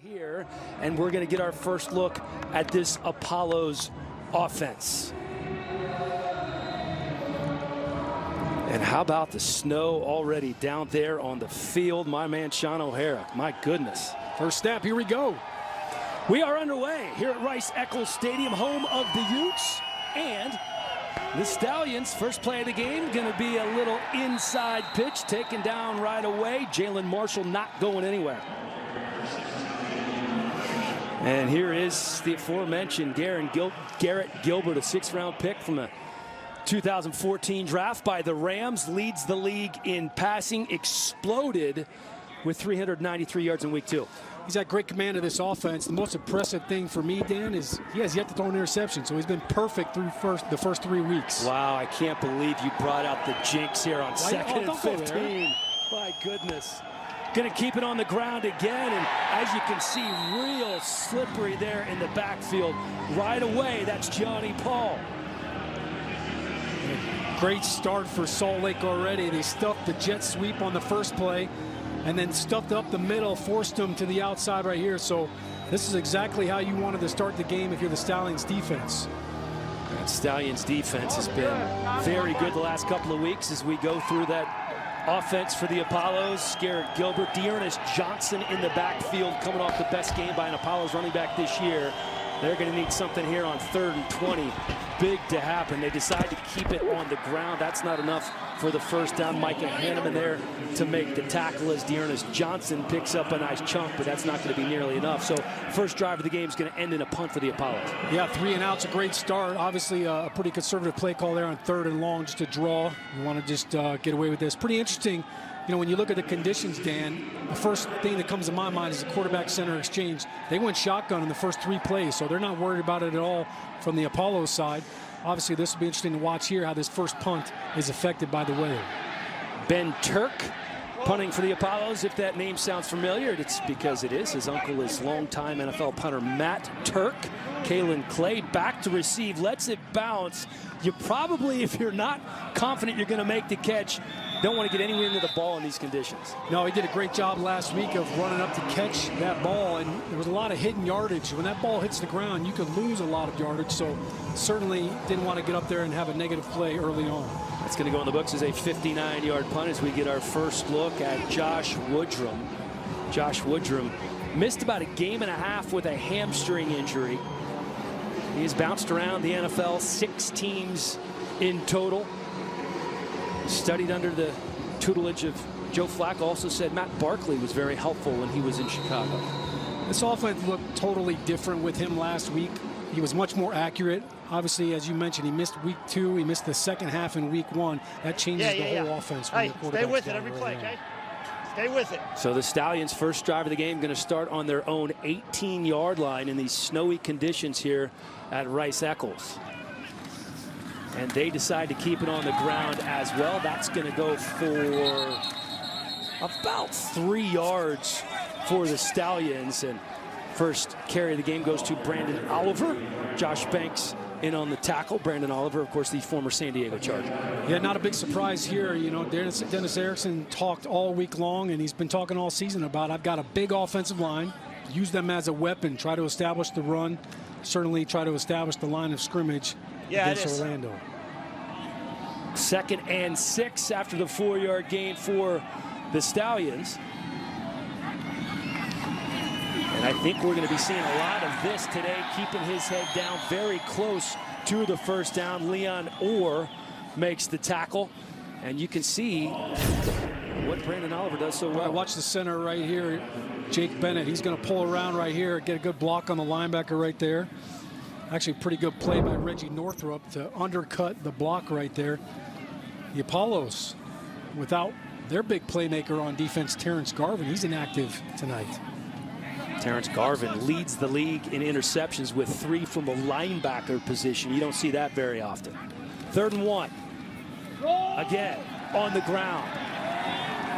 here, and we're going to get our first look at this Apollo's offense. And how about the snow already down there on the field? My man Sean O'Hara, my goodness. First snap, here we go. We are underway here at Rice-Eccles Stadium, home of the Utes, and the Stallions. First play of the game, going to be a little inside pitch, taken down right away. Jalen Marshall not going anywhere. And here is the aforementioned Garrett Gilbert, a 6th-round pick from the 2014 draft by the Rams, leads the league in passing, exploded with 393 yards in week 2. He's got great command of this offense. The most impressive thing for me, Dan, is he has yet to throw an interception, so he's been perfect through the first 3 weeks. Wow, I can't believe you brought out the jinx here on second and 15. My goodness. Going to keep it on the ground again, and as you can see, real slippery there in the backfield. Right away, that's Johnny Paul. Great start for Salt Lake already. They stuffed the jet sweep on the first play and then stuffed up the middle, forced them to the outside right here. So this is exactly how you wanted to start the game if you're the Stallions defense. That Stallions defense has been very good the last couple of weeks as we go through that offense for the Apollos. Garrett Gilbert, Dearness Johnson in the backfield, coming off the best game by an Apollos running back this year. They're going to need something here on 3rd and 20. Big to happen. They decide to keep it on the ground. That's not enough for the first down. Micah Hanneman there to make the tackle as Dearness Johnson picks up a nice chunk, but that's not going to be nearly enough. So first drive of the game is going to end in a punt for the Apollos. Yeah, 3 and out's a great start. Obviously a pretty conservative play call there on 3rd and long, just a draw. You want to just get away with this. Pretty interesting. You know, when you look at the conditions, Dan, the first thing that comes to my mind is the quarterback-center exchange. They went shotgun in the first 3 plays, so they're not worried about it at all from the Apollo side. Obviously, this will be interesting to watch here how this first punt is affected by the weather. Ben Turk punting for the Apollos. If that name sounds familiar, it's because it is. His uncle is longtime NFL punter Matt Turk. Kalen Clay back to receive, lets it bounce. You probably, if you're not confident you're going to make the catch, don't want to get anywhere near the ball in these conditions. No, he did a great job last week of running up to catch that ball, and there was a lot of hidden yardage. When that ball hits the ground, you could lose a lot of yardage, so certainly didn't want to get up there and have a negative play early on. That's going to go in the books as a 59-yard punt as we get our first look at Josh Woodrum. Josh Woodrum missed about a game and a half with a hamstring injury. He's bounced around the NFL, 6 teams in total. Studied under the tutelage of Joe Flacco. Also said Matt Barkley was very helpful when he was in Chicago. This offense looked totally different with him last week. He was much more accurate. Obviously, as you mentioned, he missed week 2. He missed the second half in week 1. That changes the whole offense. Hey, stay with it every play, okay? Stay with it. So the Stallions' first drive of the game going to start on their own 18-yard line in these snowy conditions here at Rice-Eccles. And they decide to keep it on the ground as well. That's going to go for about 3 yards for the Stallions. And first carry of the game goes to Brandon Oliver. Josh Banks in on the tackle. Brandon Oliver, of course, the former San Diego Charger. Yeah, not a big surprise here. You know, Dennis Erickson talked all week long, and he's been talking all season about, I've got a big offensive line. Use them as a weapon. Try to establish the run. Certainly try to establish the line of scrimmage against Orlando. 2nd and 6 after the 4-yard gain for the Stallions. And I think we're going to be seeing a lot of this today, keeping his head down very close to the first down. Leon Orr makes the tackle, and you can see what Brandon Oliver does so well. Watch the center right here, Jake Bennett. He's going to pull around right here, get a good block on the linebacker right there. Actually, pretty good play by Reggie Northrup to undercut the block right there. The Apollos, without their big playmaker on defense, Terrence Garvin, he's inactive tonight. Terrence Garvin leads the league in interceptions with 3 from the linebacker position. You don't see that very often. 3rd and 1. Again, on the ground.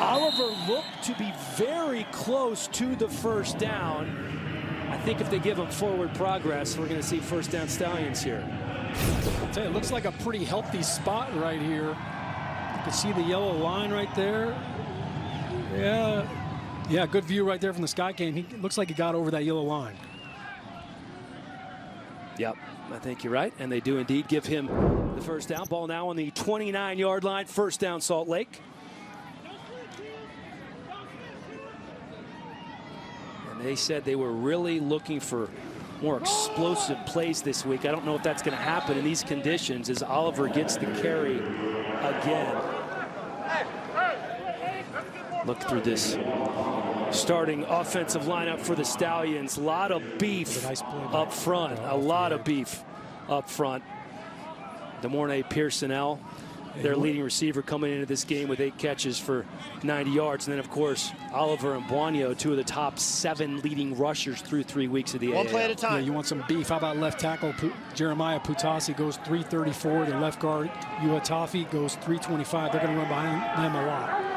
Oliver looked to be very close to the first down. I think if they give him forward progress, we're going to see first down Stallions here. I'll tell you, it looks like a pretty healthy spot right here. You can see the yellow line right there. Yeah, Yeah, good view right there from the sky cam. He looks like he got over that yellow line. Yep, I think you're right. And they do indeed give him the first down. Ball now on the 29-yard line. First down, Salt Lake. And they said they were really looking for more explosive plays this week. I don't know if that's going to happen in these conditions as Oliver gets the carry again. Look through this starting offensive lineup for the Stallions. A lot of beef up front. A lot of beef up front. DeMornay Pearsonell, their leading receiver, coming into this game with 8 catches for 90 yards. And then, of course, Oliver and Buonio, 2 of the top 7 leading rushers through 3 weeks of the One AAL. play at a time. Yeah, you want some beef. How about left tackle? Jeremiah Putasi goes 334. The left guard, Uatafi, goes 325. They're going to run behind them a lot.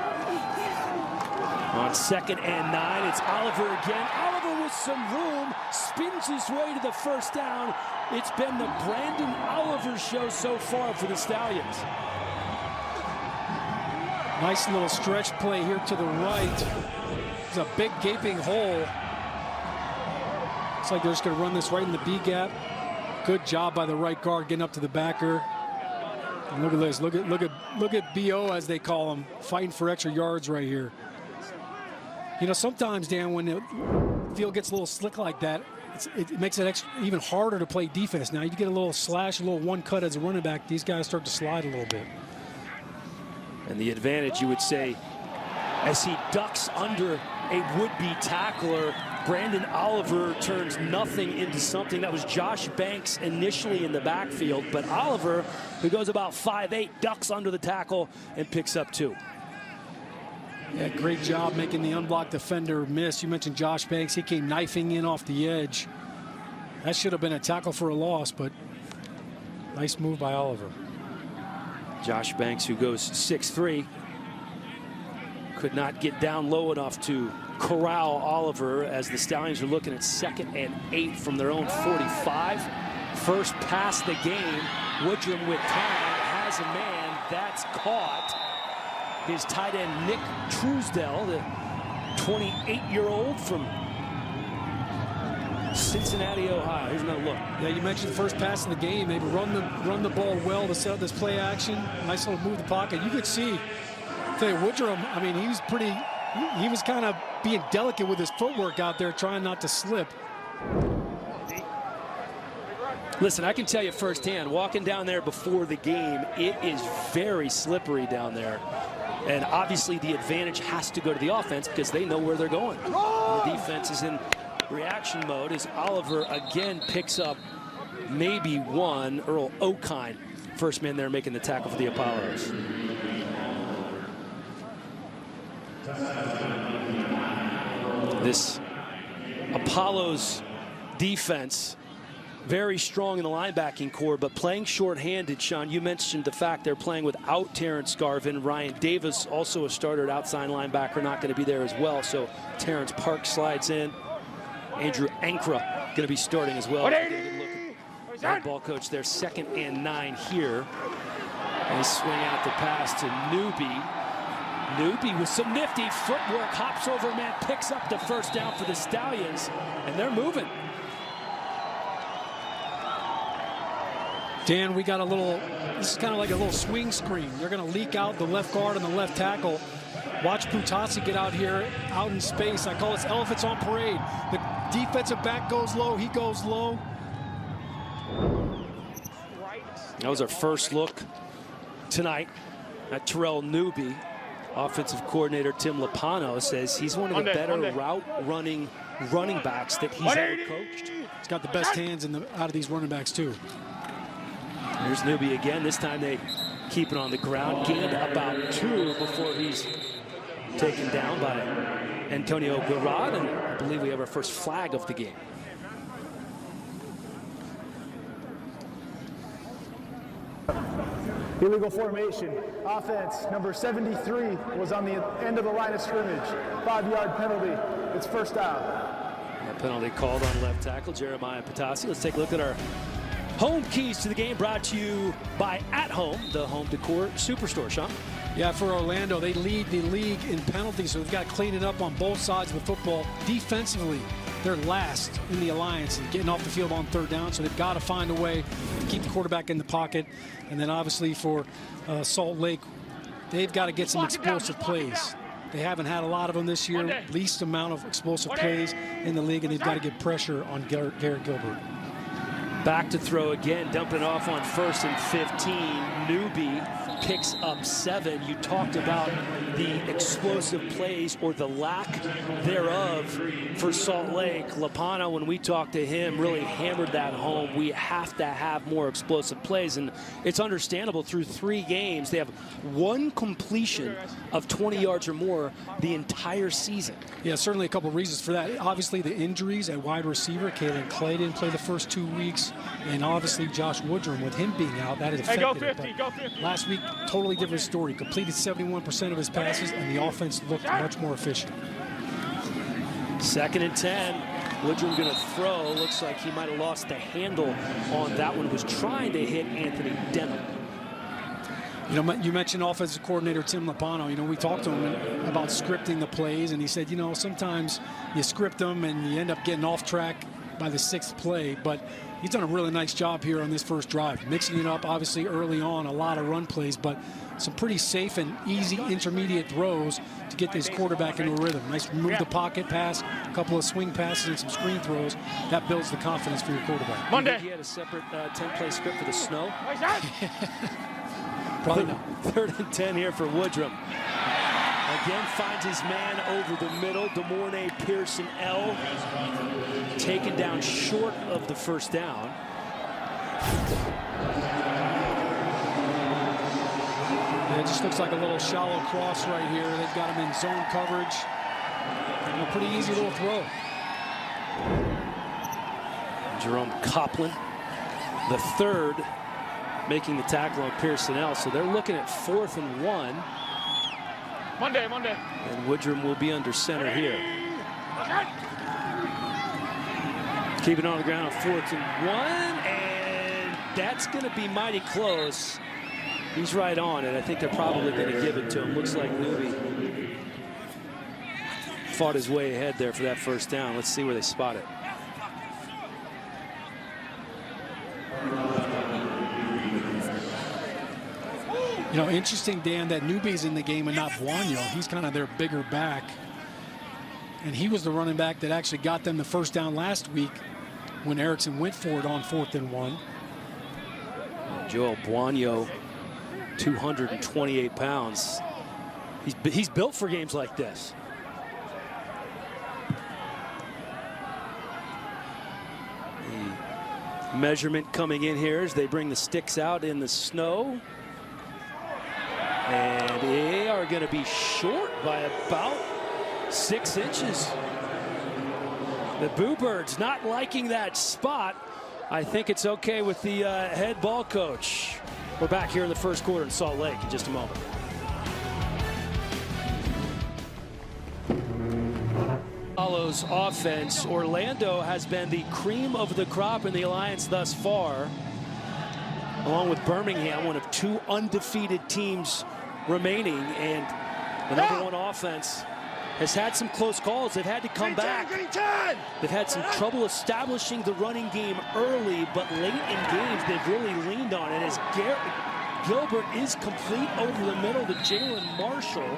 On 2nd and 9, it's Oliver again. Oliver with some room, spins his way to the first down. It's been the Brandon Oliver show so far for the Stallions. Nice little stretch play here to the right. There's a big gaping hole. Looks like they're just going to run this right in the B gap. Good job by the right guard getting up to the backer. And look at this. Look at BO, as they call him, fighting for extra yards right here. You know, sometimes, Dan, when the field gets a little slick like that, it makes it even harder to play defense. Now you get a little slash, a little one cut as a running back. These guys start to slide a little bit. And the advantage, you would say, as he ducks under a would-be tackler, Brandon Oliver turns nothing into something. That was Josh Banks initially in the backfield, but Oliver, who goes about 5'8", ducks under the tackle and picks up 2. Yeah, great job making the unblocked defender miss. You mentioned Josh Banks. He came knifing in off the edge. That should have been a tackle for a loss, but nice move by Oliver. Josh Banks, who goes 6'3", could not get down low enough to corral Oliver as the Stallions are looking at 2nd and 8 from their own 45. First pass the game. Woodrum with time has a man. That's caught. His tight end, Nick Truesdell, the 28-year-old from Cincinnati, Ohio. Here's another look. Yeah, you mentioned the first pass in the game. They've run the ball well to set up this play action. Nice little move the pocket. You could see, Woodrum, I mean, he was kind of being delicate with his footwork out there, trying not to slip. Listen, I can tell you firsthand, walking down there before the game, it is very slippery down there. And obviously the advantage has to go to the offense because they know where they're going. The defense is in reaction mode as Oliver again picks up maybe 1. Earl Okine, first man there making the tackle for the Apollos. This Apollos defense, very strong in the linebacking core, but playing shorthanded. Sean, you mentioned the fact they're playing without Terrence Garvin. Ryan Davis, also a starter at outside linebacker, not going to be there as well. So Terrence Park slides in. Andrew Ankra going to be starting as well. That ball coach there, 2nd and 9 here. They swing out the pass to Newby. Newby with some nifty footwork, hops over a man, picks up the first down for the Stallions, and they're moving. Dan, we got a little, this is kind of like a little swing screen. They're going to leak out the left guard and the left tackle. Watch Putasi get out here, out in space. I call this elephants on parade. The defensive back goes low, he goes low. That was our first look tonight at Terrell Newby. Offensive coordinator Tim Lopano says he's one of the better route running backs that he's ever coached. He's got the best hands out of these running backs too. Here's Newby again. This time they keep it on the ground. Gained about 2 before he's taken down by Antonio Garrod, and I believe we have our first flag of the game. Illegal formation. Offense, number 73 was on the end of the line of scrimmage. 5-yard penalty. It's first down. That penalty called on left tackle Jeremiah Putasi. Let's take a look at our home keys to the game, brought to you by At Home, the home decor superstore. Sean? Yeah, for Orlando, they lead the league in penalties, so they've got to clean it up on both sides of the football. Defensively, they're last in the Alliance and getting off the field on third down, so they've got to find a way to keep the quarterback in the pocket. And then obviously for Salt Lake, they've got to get some explosive plays. They haven't had a lot of them this year, least amount of explosive plays in the league, and they've got to get pressure on Garrett Gilbert. Back to throw again, dumping off on 1st and 15. Newby picks up 7. You talked about the explosive plays or the lack thereof for Salt Lake. Lapano, when we talked to him, really hammered that home. We have to have more explosive plays, and it's understandable. Through 3 games, they have 1 completion of 20 yards or more the entire season. Yeah, certainly a couple of reasons for that. Obviously, the injuries at wide receiver. Kalen Clay didn't play the first 2 weeks, and obviously Josh Woodrum, with him being out, that has affected go it. 50, go 50. Last week, totally different story. Completed 71% of his passes, and the offense looked much more efficient. 2nd and 10. Woodrum going to throw. Looks like he might have lost the handle on that one. Was trying to hit Anthony Denham. You know, you mentioned offensive coordinator Tim Lapano. You know, we talked to him about scripting the plays, and he said, you know, sometimes you script them and you end up getting off track by the 6th play, but he's done a really nice job here on this first drive, mixing it up. Obviously early on, a lot of run plays, but some pretty safe and easy intermediate throws to get this quarterback into a rhythm. Nice move the pocket pass, a couple of swing passes and some screen throws. That builds the confidence for your quarterback. Monday. He had a separate 10-play script for the snow. Probably not. 3rd and 10 here for Woodrum. Again, finds his man over the middle. DeMornay Pearson L. taken down short of the first down. Yeah, it just looks like a little shallow cross right here. They've got him in zone coverage. And a pretty easy little throw. Jerome Copeland, the 3rd, making the tackle on Pearson L. So they're looking at 4th and 1. Monday. And Woodrum will be under center here. Keeping on the ground on 4th and 1, and that's going to be mighty close. He's right on it. I think they're probably going to give it to him. Looks like Newby fought his way ahead there for that first down. Let's see where they spot it. You know, interesting, Dan, that Newby's in the game and not Buonio. He's kind of their bigger back. And he was the running back that actually got them the first down last week when Erickson went for it on 4th and 1. Joel Buonio, 228 pounds. He's built for games like this. The measurement coming in here as they bring the sticks out in the snow. And they are going to be short by about 6 inches. The Boo Birds not liking that spot. I think it's okay with the head ball coach. We're back here in the first quarter in Salt Lake in just a moment. Follows offense. Orlando has been the cream of the crop in the Alliance thus far, along with Birmingham, one of 2 undefeated teams remaining, and the #1 offense has had some close calls. They've had to come back. They've had some trouble establishing the running game early, but late in games they've really leaned on it as Garrett Gilbert is complete over the middle to Jalen Marshall.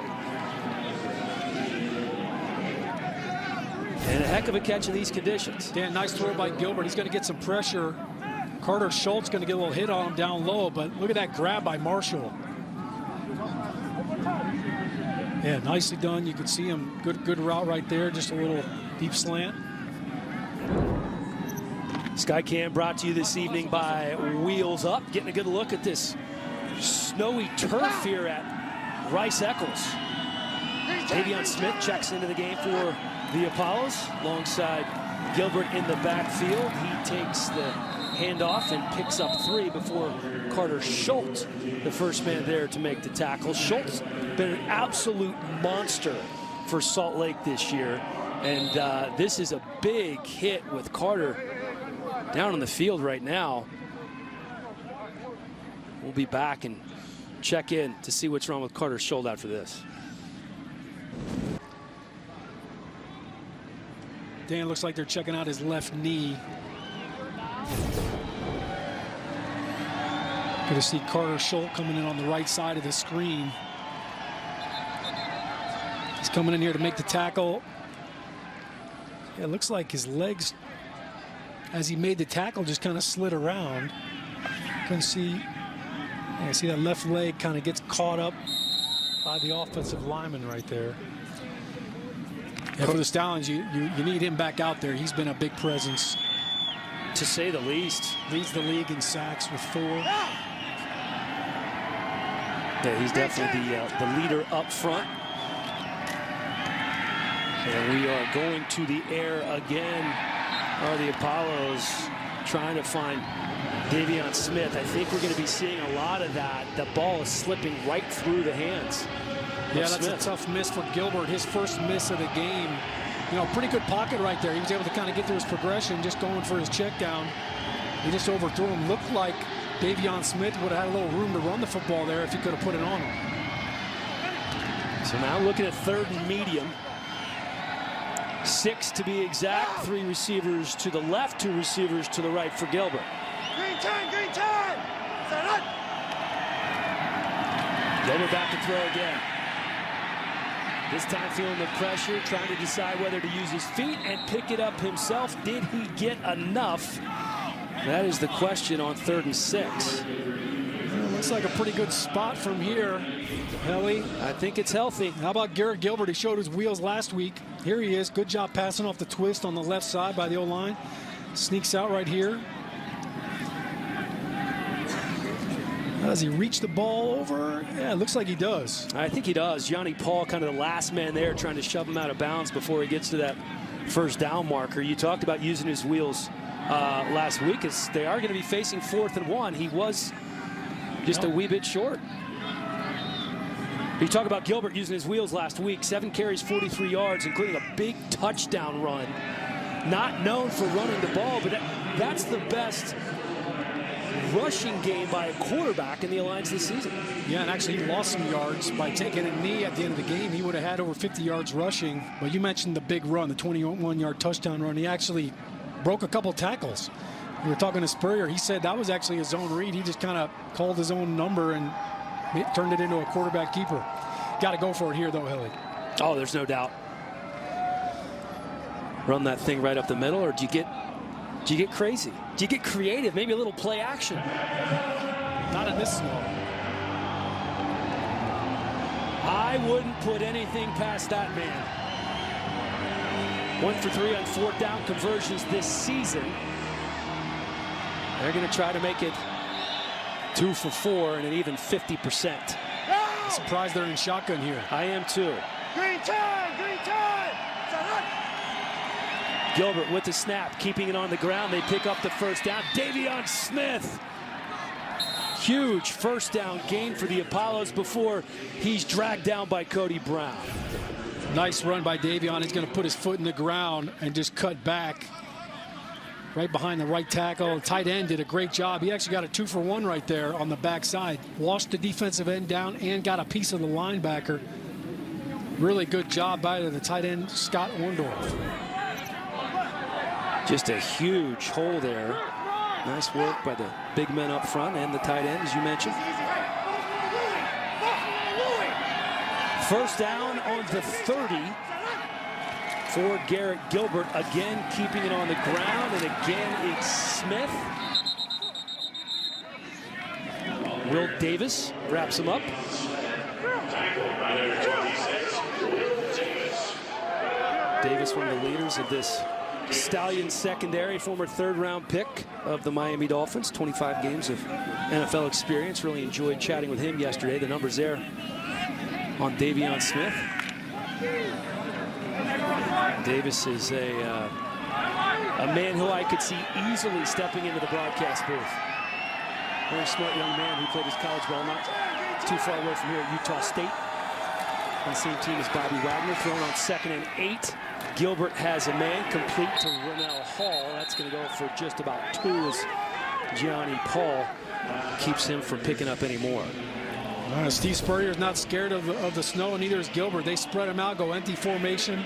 And a heck of a catch in these conditions. Dan, nice throw by Gilbert. He's going to get some pressure. Carter Schultz going to get a little hit on him down low, but look at that grab by Marshall. Yeah, nicely done. You can see him. Good route right there. Just a little deep slant. Skycam brought to you this evening by Wheels Up. Getting a good look at this snowy turf here at Rice Eccles. Davion Smith checks into the game for the Apollos alongside Gilbert in the backfield. He takes the handoff and picks up 3 before Carter Schultz, the first man there to make the tackle. Schultz been an absolute monster for Salt Lake this year, and this is a big hit with Carter down on the field right now. We'll be back and check in to see what's wrong with Carter Schultz after this. Dan, looks like they're checking out his left knee. Good to see Carter Schultz coming in on the right side of the screen. He's coming in here to make the tackle. Yeah, it looks like his legs, as he made the tackle, just kind of slid around. Couldn't see. Yeah, see that left leg kind of gets caught up by the offensive lineman right there. Yeah, for the Stallions, you need him back out there. He's been a big presence, to say the least. Leads the league in sacks with 4. Yeah, he's definitely the leader up front. And we are going to the air again. Are the Apollos trying to find Davion Smith? I think we're going to be seeing a lot of that. The ball is slipping right through the hands. Yeah, that's a tough miss for Gilbert. His first miss of the game. You know, pretty good pocket right there. He was able to kind of get through his progression, just going for his check down. He just overthrew him. Looked like Davion Smith would have had a little room to run the football there if he could have put it on him. So now looking at 3rd and medium. 6 to be exact. 3 receivers to the left, 2 receivers to the right for Gilbert. Green time, green time! Gilbert back to throw again. This time feeling the pressure, trying to decide whether to use his feet and pick it up himself. Did he get enough? That is the question on 3rd and 6. Well, looks like a pretty good spot from here, Helly. I think it's healthy. How about Garrett Gilbert? He showed his wheels last week. Here he is. Good job passing off the twist on the left side by the O-line. Sneaks out right here. Does he reach the ball over? Yeah, it looks like he does. I think he does. Johnny Paul, kind of the last man there, trying to shove him out of bounds before he gets to that first down marker. You talked about using his wheels last week, as they are going to be facing 4th and 1. He was just a wee bit short. You talk about Gilbert using his wheels last week. 7 carries, 43 yards, including a big touchdown run. Not known for running the ball, but that's the best rushing game by a quarterback in the Alliance this season. Yeah, and actually he lost some yards by taking a knee at the end of the game. He would have had over 50 yards rushing. But you mentioned the big run, the 21-yard touchdown run. He actually broke a couple tackles. We were talking to Spurrier. He said that was actually his own read. He just kind of called his own number and turned it into a quarterback keeper. Got to go for it here, though, Hilly. Oh, there's no doubt. Run that thing right up the middle, or do you get crazy? Do you get creative? Maybe a little play action. Not in this small. I wouldn't put anything past that man. 1 for 3 on 4th down conversions this season. They're going to try to make it 2 for 4 and an even 50%. I'm surprised they're in shotgun here. I am too. Green time, green time! Gilbert with the snap, keeping it on the ground. They pick up the first down. Davion Smith. Huge first down gain for the Apollos before he's dragged down by Cody Brown. Nice run by Davion. He's going to put his foot in the ground and just cut back right behind the right tackle. The tight end did a great job. He actually got a 2 for 1 right there on the backside. Washed the defensive end down and got a piece of the linebacker. Really good job by the tight end, Scott Orndorff. Just a huge hole there. Nice work by the big men up front and the tight end, as you mentioned. First down on the 30 for Garrett Gilbert. Again, keeping it on the ground, and again, it's Smith. Will Davis wraps him up. Davis, one of the leaders of this Stallions secondary, former 3rd-round pick of the Miami Dolphins. 25 games of NFL experience. Really enjoyed chatting with him yesterday. The numbers there on Davion Smith. Davis is a man who I could see easily stepping into the broadcast booth. Very smart young man who played his college ball not too far away from here at Utah State. On the same team as Bobby Wagner, thrown on 2nd and 8. Gilbert has a man complete to Rennell Hall. That's going to go for just about 2 as Johnny Paul keeps him from picking up any more. Steve Spurrier is not scared of the snow, and neither is Gilbert. They spread him out, go empty formation.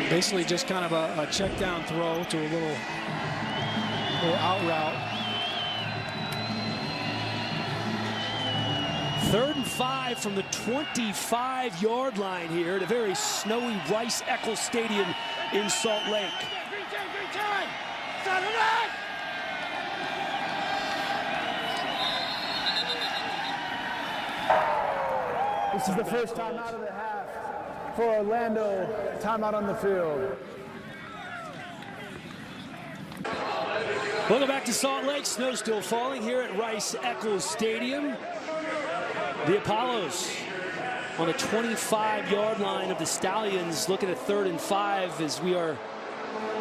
Basically just kind of a check down throw to a little out route. 3rd and 5 from the 25-yard line here at a very snowy Rice-Eccles Stadium in Salt Lake. Green 10. Start it up. This is the first time out of the half for Orlando. Timeout on the field. Welcome back to Salt Lake. Snow still falling here at Rice-Eccles Stadium. The Apollos on the 25-yard line of the Stallions, looking at 3rd and 5 as we are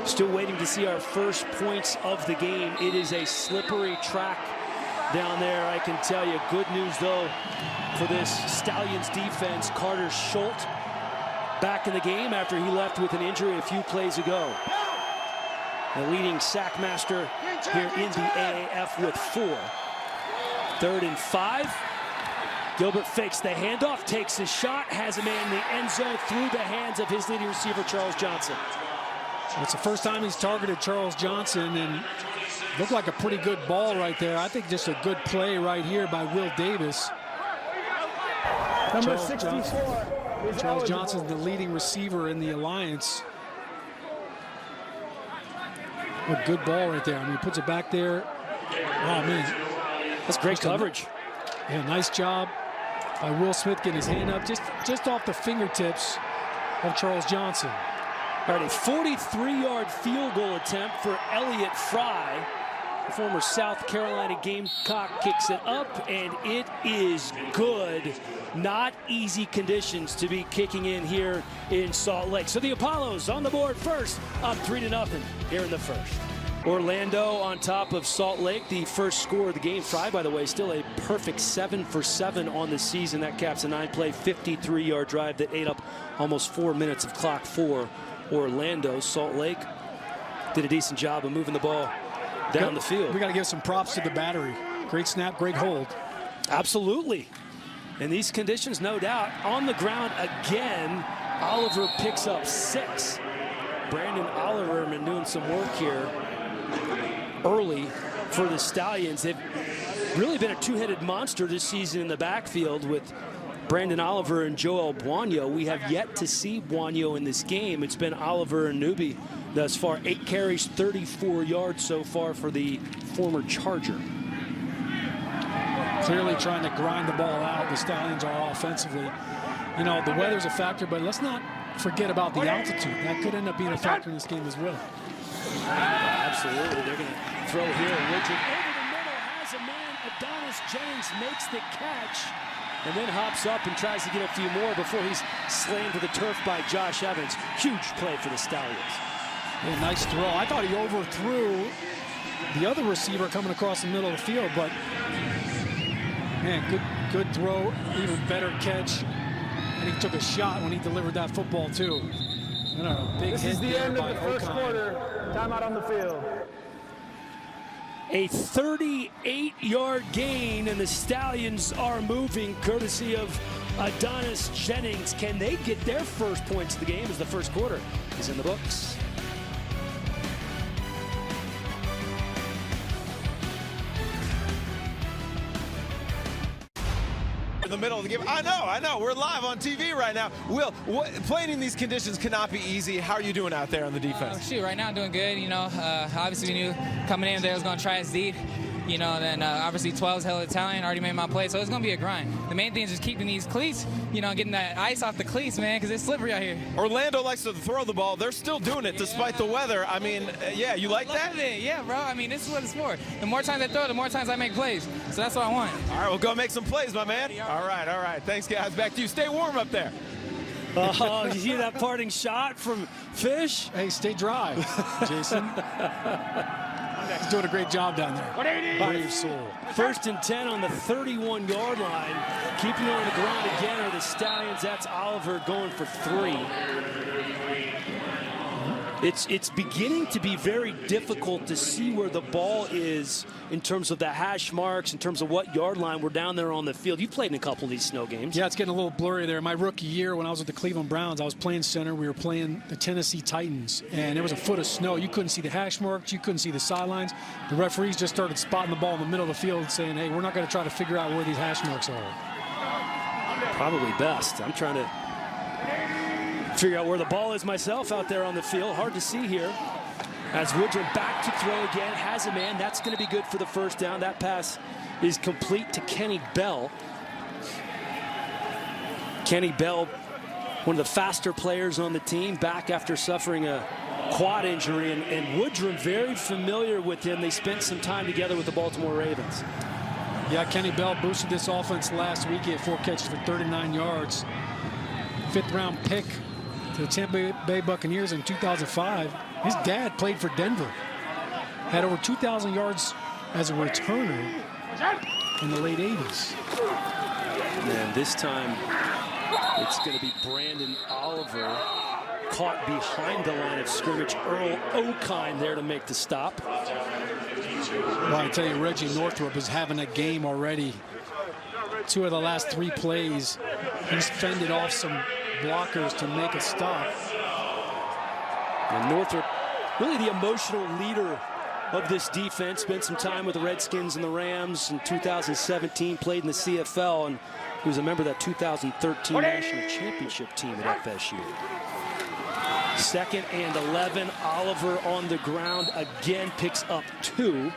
still waiting to see our first points of the game. It is a slippery track down there, I can tell you. Good news, though, for this Stallions defense. Carter Schultz back in the game after he left with an injury a few plays ago. The leading sack master here in the AAF with 4. 3rd and 5. Gilbert fakes the handoff, takes his shot, has a man in the end zone through the hands of his leading receiver, Charles Johnson. It's the first time he's targeted Charles Johnson, and looked like a pretty good ball right there. I think just a good play right here by Will Davis. Number Charles 64 is Charles eligible. Johnson, the leading receiver in the alliance. A good ball right there. I mean, he puts it back there. Oh, man. That's great coverage. Yeah, nice job by Will Smith getting his hand up just off the fingertips of Charles Johnson. All right, a 43-yard field goal attempt for Elliott Fry. The former South Carolina Gamecock kicks it up, and it is good. Not easy conditions to be kicking in here in Salt Lake. So the Apollos on the board first, up 3-0 here in the first. Orlando on top of Salt Lake, the first score of the game. Fry, by the way, still a perfect 7 for 7 on the season. That caps a 9-play, 53-yard drive that ate up almost 4 minutes of clock for Orlando. Salt Lake did a decent job of moving the ball down the field. We got to give some props to the battery. Great snap, great hold. Absolutely. In these conditions, no doubt. On the ground again, Oliver picks up 6. Brandon Oliver been doing some work here early for the Stallions. They've really been a two-headed monster this season in the backfield with Brandon Oliver and Joel Buonio. We have yet to see Buonio in this game. It's been Oliver and Newby thus far. 8 carries, 34 yards so far for the former Charger. Clearly trying to grind the ball out. The Stallions are offensively. You know, the weather's a factor, but let's not forget about the altitude. That could end up being a factor in this game as well. Absolutely. They're going to throw here. Richard over the middle, has a man. Adonis Jennings makes the catch and then hops up and tries to get a few more before he's slammed to the turf by Josh Evans. Huge play for the Stallions. Yeah, nice throw. I thought he overthrew the other receiver coming across the middle of the field, but man, good throw, even better catch. And he took a shot when he delivered that football too. Big This hit is the there end of by the first O'Connor. quarter. Timeout on the field. A 38-yard gain, and the Stallions are moving courtesy of Adonis Jennings. Can they get their first points of the game as the first quarter is in the books? In the middle of the game. I know. We're live on TV right now. Will, playing in these conditions cannot be easy. How are you doing out there on the defense? Shoot, right now I'm doing good. You know, obviously we knew coming in there I was going to try us deep. You know, then obviously 12's hella Italian, already made my play, so it's going to be a grind. The main thing is just keeping these cleats, you know, getting that ice off the cleats, man, because it's slippery out here. Orlando likes to throw the ball. They're still doing it despite the weather. I mean, yeah, you like that? Love it. Yeah, bro. I mean, this is what it's for. The more times I throw, the more times I make plays. So that's what I want. All right, well, go make some plays, my man. All right. Thanks, guys. Back to you. Stay warm up there. Oh, you see that parting shot from Fish? Hey, stay dry, Jason. He's doing a great job down there. Brave soul. 1st and 10 on the 31-yard line. Keeping it on the ground again are the Stallions. That's Oliver going for 3. It's beginning to be very difficult to see where the ball is in terms of the hash marks, in terms of what yard line we're down there on the field. You've played in a couple of these snow games. Yeah, it's getting a little blurry there. My rookie year when I was with the Cleveland Browns, I was playing center. We were playing the Tennessee Titans, and there was a foot of snow. You couldn't see the hash marks. You couldn't see the sidelines. The referees just started spotting the ball in the middle of the field saying, hey, we're not going to try to figure out where these hash marks are. Probably best. I'm trying to figure out where the ball is myself out there on the field. Hard to see here. As Woodrum back to throw again, has a man. That's going to be good for the first down. That pass is complete to Kenny Bell. Kenny Bell, one of the faster players on the team, back after suffering a quad injury. And Woodrum very familiar with him. They spent some time together with the Baltimore Ravens. Yeah, Kenny Bell boosted this offense last week. He had 4 catches for 39 yards. 5th-round pick to the Tampa Bay Buccaneers in 2005. His dad played for Denver. Had over 2,000 yards as a returner in the late 80s. And this time, it's going to be Brandon Oliver caught behind the line of scrimmage. Earl O'Kine there to make the stop. Well, I tell you, Reggie Northrup is having a game already. 2 of the last 3 plays, he's fended off some blockers to make a stop. And Northrup, really the emotional leader of this defense. Spent some time with the Redskins and the Rams in 2017, played in the CFL, and he was a member of that 2013 National Championship team at FSU. 2nd and 11, Oliver on the ground again, picks up 2.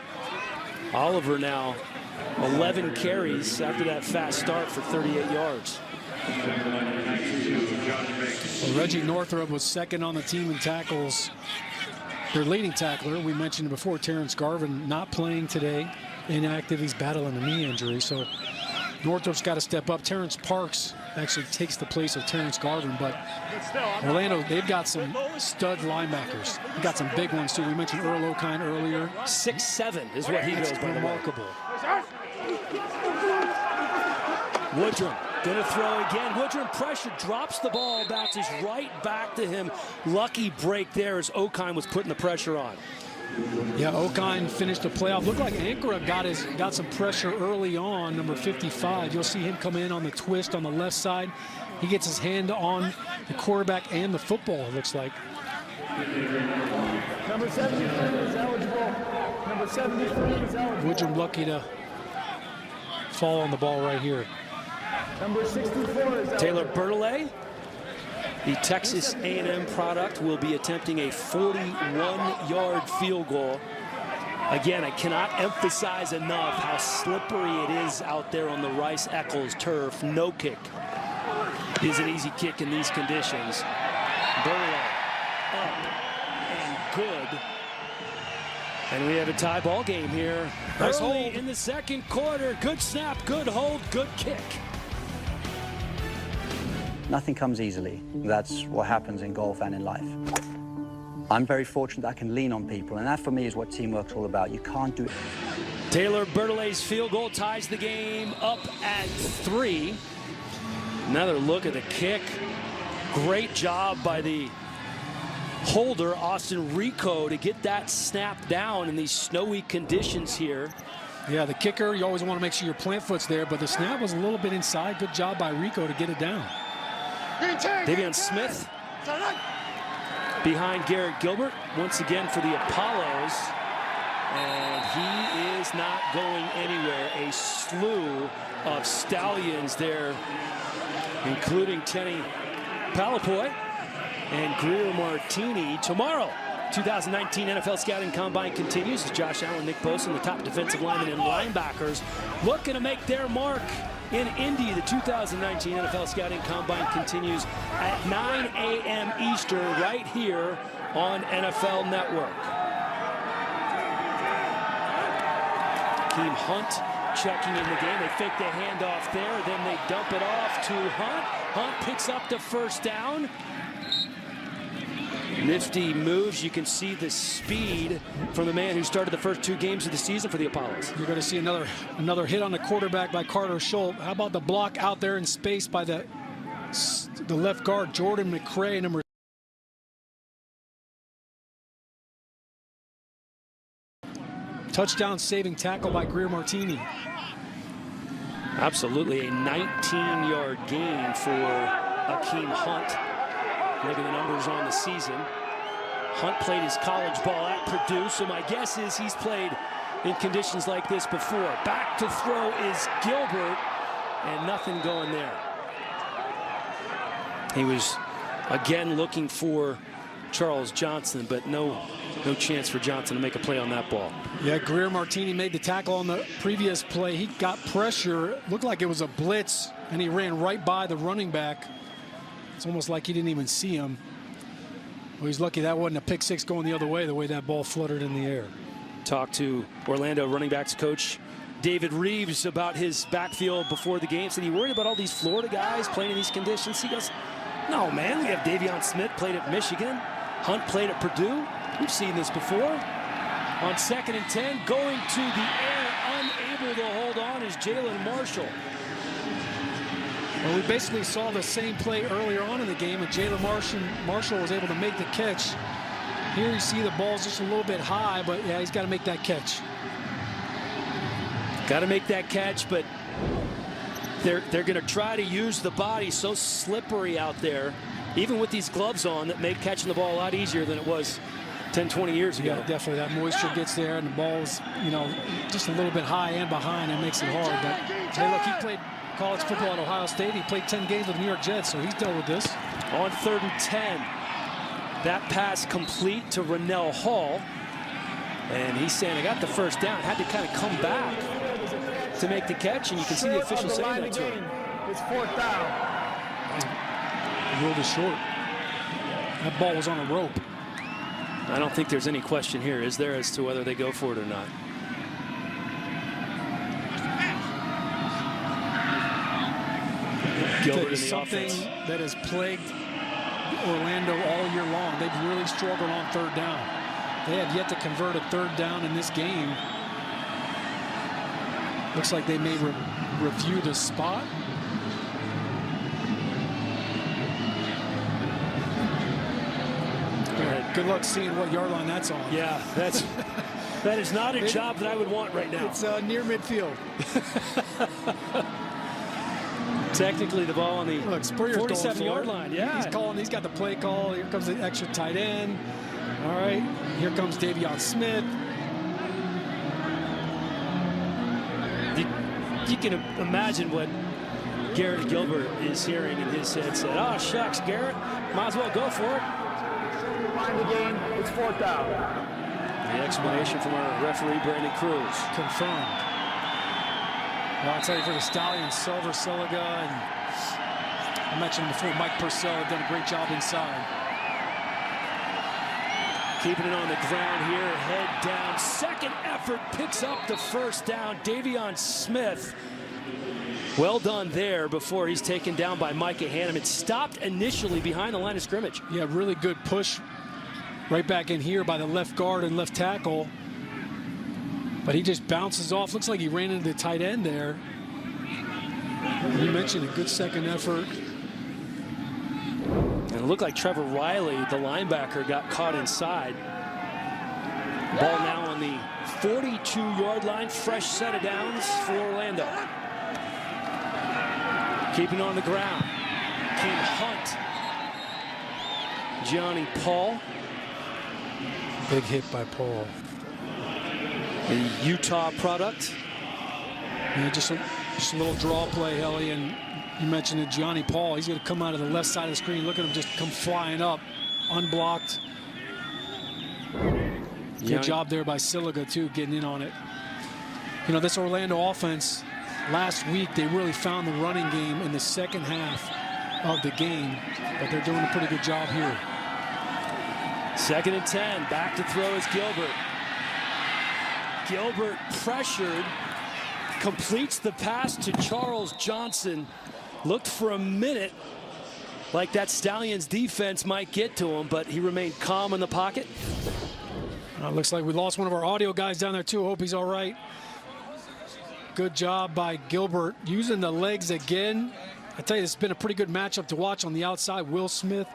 Oliver now 11 carries after that fast start for 38 yards. Well, Reggie Northrup was 2nd on the team in tackles. Their leading tackler, we mentioned before, Terrence Garvin, not playing today, inactive. He's battling a knee injury, so Northrup's got to step up. Terrence Parks actually takes the place of Terrence Garvin, but Orlando, they've got some stud linebackers. They've got some big ones, too. We mentioned Earl O'Kine earlier. 6'7" is what he goes by. Remarkable. Woodrum gonna throw again. Woodrum pressure, drops the ball, bounces right back to him. Lucky break there as O'Kine was putting the pressure on. Yeah, O'Kine finished the playoff. Looked like Ankara got some pressure early on, number 55. You'll see him come in on the twist on the left side. He gets his hand on the quarterback and the football, it looks like. Number 73 is eligible. Number 73 is eligible. Woodrum lucky to fall on the ball right here. Number 64 is eligible. Taylor Bertolet, the Texas A&M product, will be attempting a 41-yard field goal. Again, I cannot emphasize enough how slippery it is out there on the Rice-Eccles turf. No kick is an easy kick in these conditions. Bertolet up and good. And we have a tie ball game here. Nice Early hold in the 2nd quarter. Good snap, good hold, good kick. Nothing comes easily. That's what happens in golf and in life. I'm very fortunate I can lean on people, and that for me is what teamwork's all about. You can't do it. Taylor Bertolet's field goal ties the game up at 3. Another look at the kick. Great job by the holder, Austin Rico, to get that snap down in these snowy conditions here. Yeah, the kicker, you always want to make sure your plant foot's there, but the snap was a little bit inside. Good job by Rico to get it down. Davion Smith behind Garrett Gilbert once again for the Apollos, and he is not going anywhere. A slew of Stallions there, including Tenny Palapoy and Greer Martini. Tomorrow, 2019 NFL Scouting Combine continues as Josh Allen, Nick Bosa, the top defensive linemen and linebackers, looking to make their mark in Indy. The 2019 NFL Scouting Combine continues at 9 a.m. Eastern right here on NFL Network. Keem Hunt checking in the game. They fake the handoff there, then they dump it off to Hunt. Hunt picks up the first down. Nifty moves. You can see the speed from the man who started the first 2 games of the season for the Apollos. You're going to see another hit on the quarterback by Carter Schultz. How about the block out there in space by the left guard, Jordan McCray, number touchdown-saving tackle by Greer Martini. Absolutely a 19-yard gain for Akeem Hunt. Look at the numbers on the season. Hunt played his college ball at Purdue, so my guess is he's played in conditions like this before. Back to throw is Gilbert, and nothing going there. He was, again, looking for Charles Johnson, but no chance for Johnson to make a play on that ball. Yeah, Greer Martini made the tackle on the previous play. He got pressure. Looked like it was a blitz, and he ran right by the running back. It's almost like he didn't even see him. Well, he's lucky that wasn't a pick six going the other way, the way that ball fluttered in the air. Talked to Orlando running backs coach David Reeves about his backfield before the game. Said he worried about all these Florida guys playing in these conditions. He goes, no, man, we have Davion Smith played at Michigan. Hunt played at Purdue. We've seen this before. On 2nd and 10, going to the air, unable to hold on is Jalen Marshall. Well, we basically saw the same play earlier on in the game, and Jalen Marshall was able to make the catch. Here you see the ball's just a little bit high, but yeah, he's got to make that catch. Got to make that catch, but they're going to try to use the body. So slippery out there, even with these gloves on, that make catching the ball a lot easier than it was 10, 20 years ago. Yeah, definitely. That moisture gets there, and the ball's, just a little bit high and behind. It makes it hard. But hey, look, he played college football at Ohio State. He played 10 games with the New York Jets, so he's dealt with this. On 3rd and 10, that pass complete to Rennell Hall. And he's saying, I got the first down. Had to kind of come back to make the catch, and you can see the official saying that to him. It's 4th down. He ruled it short. That ball was on a rope. I don't think there's any question here, is there, as to whether they go for it or not. Gilbert in the something offense. that has plagued Orlando all year long. They've really struggled on 3rd down. They have yet to convert a 3rd down in this game. Looks like they may review the spot. Good luck seeing what yard line that's on. Yeah, that is not a job that I would want right now. It's near midfield. Technically, the ball on the 47-yard line. Yeah, he's got the play call. Here comes the extra tight end. All right, here comes Davion Smith. You can imagine what Garrett Gilbert is hearing in his headset. Oh, shucks, Garrett, might as well go for it. Mind the game, it's 4th down. The explanation from our referee, Brandon Cruz. Confirmed. Well, I'll tell you, for the Stallions, Silver, Siliga, and I mentioned before, Mike Purcell have done a great job inside. Keeping it on the ground here, head down. Second effort picks up the first down. Davion Smith. Well done there before he's taken down by Micah Hannum. It stopped initially behind the line of scrimmage. Yeah, really good push right back in here by the left guard and left tackle. But he just bounces off. Looks like he ran into the tight end there. You mentioned a good second effort. And it looked like Trevor Riley, the linebacker, got caught inside. Ball now on the 42-yard line. Fresh set of downs for Orlando. Keeping on the ground. King Hunt. Johnny Paul. Big hit by Paul. The Utah product. Yeah, just a little draw play, Helly, and you mentioned it, Johnny Paul. He's going to come out of the left side of the screen. Look at him just come flying up, unblocked. Good job there by Siliga, too, getting in on it. This Orlando offense, last week, they really found the running game in the second half of the game, but they're doing a pretty good job here. 2nd and 10. Back to throw is Gilbert. Gilbert pressured, completes the pass to Charles Johnson. Looked for a minute like that Stallions defense might get to him, but he remained calm in the pocket. Looks like we lost one of our audio guys down there too. Hope he's all right. Good job by Gilbert using the legs again. I tell you, it's been a pretty good matchup to watch on the outside. Will Smith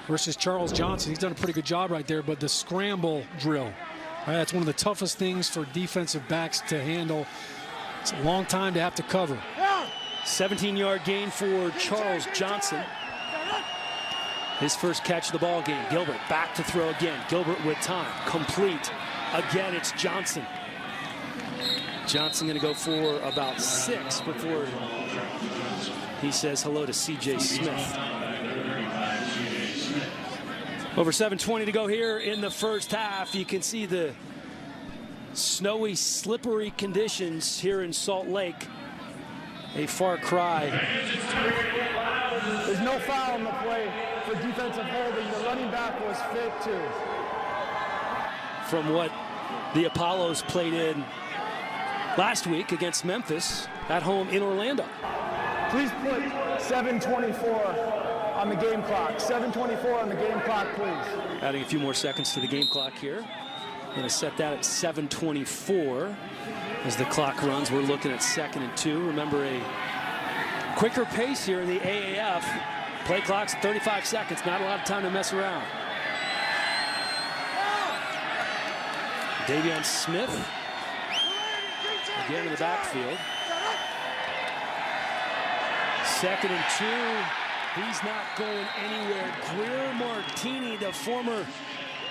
versus Charles Johnson. He's done a pretty good job right there, but the scramble drill That's one of the toughest things for defensive backs to handle. It's a long time to have to cover. 17-yard gain for Charles Johnson. His first catch of the ball game. Gilbert back to throw again. Gilbert with time. Complete. Again, it's Johnson. Johnson going to go for about 6 before he says hello to C.J. Smith. Over 7:20 to go here in the first half. You can see the snowy, slippery conditions here in Salt Lake. A far cry. There's no foul on the play for defensive holding. The running back was fit too. From what the Apollos played in last week against Memphis at home in Orlando. Please put 7:24 on the game clock. 7:24 on the game clock, please. Adding a few more seconds to the game clock here. Going to set that at 7:24 as the clock runs. We're looking at 2nd and 2. Remember, a quicker pace here in the AAF. Play clock's 35 seconds. Not a lot of time to mess around. Davion Smith again in the backfield. 2nd and 2. He's not going anywhere. Greer Martini, the former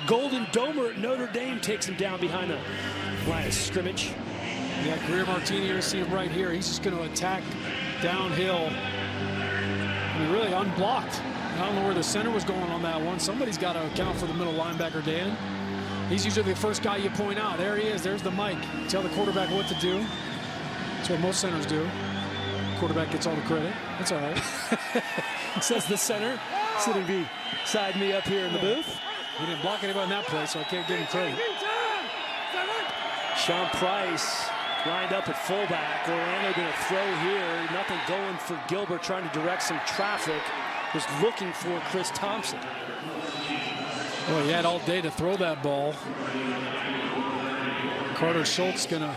Golden Domer at Notre Dame, takes him down behind the line of scrimmage. Yeah, Greer Martini, you see him right here. He's just going to attack downhill. I mean, really unblocked. I don't know where the center was going on that one. Somebody's got to account for the middle linebacker, Dan. He's usually the first guy you point out. There he is. There's the mic. Tell the quarterback what to do. That's what most centers do. Quarterback gets all the credit. That's all right. Says the center sitting beside me up here in the booth. He didn't block anybody in that play, so I can't give him credit. Sean Price lined up at fullback. Orlando going to throw here. Nothing going for Gilbert, trying to direct some traffic. Was looking for Chris Thompson. Well, he had all day to throw that ball. Carter Schultz going to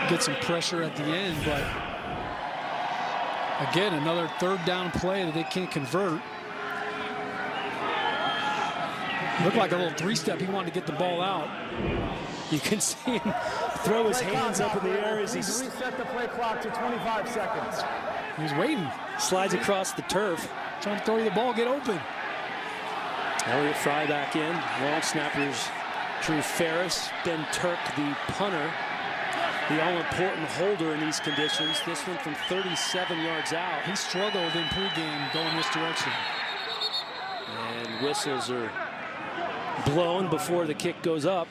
get some pressure at the end, but again, another 3rd down play that they can't convert. Looked like a little 3-step. He wanted to get the ball out. You can see him throw his hands up in the air as he reset the play clock to 25 seconds. He's waiting. Slides across the turf. Trying to throw you the ball, get open. Elliott Fry back in. Long snappers Drew Ferris. Ben Turk, the punter. The all-important holder in these conditions. This one from 37 yards out. He struggled in pregame going this direction. And whistles are blown before the kick goes up.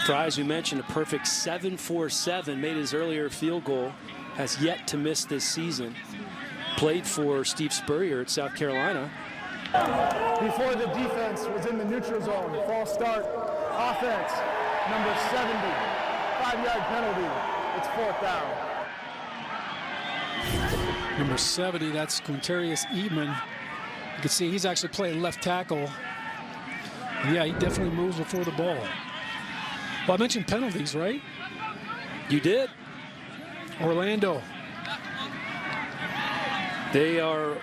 Fry, as we mentioned, a perfect 7-4-7. Made his earlier field goal. Has yet to miss this season. Played for Steve Spurrier at South Carolina. Before the defense was in the neutral zone. False start. Offense, number 70. 5-yard penalty. It's 4th down. Number 70, that's Quintarius Eatman. You can see he's actually playing left tackle. And yeah, he definitely moves before the ball. Well, I mentioned penalties, right? You did. Orlando. They are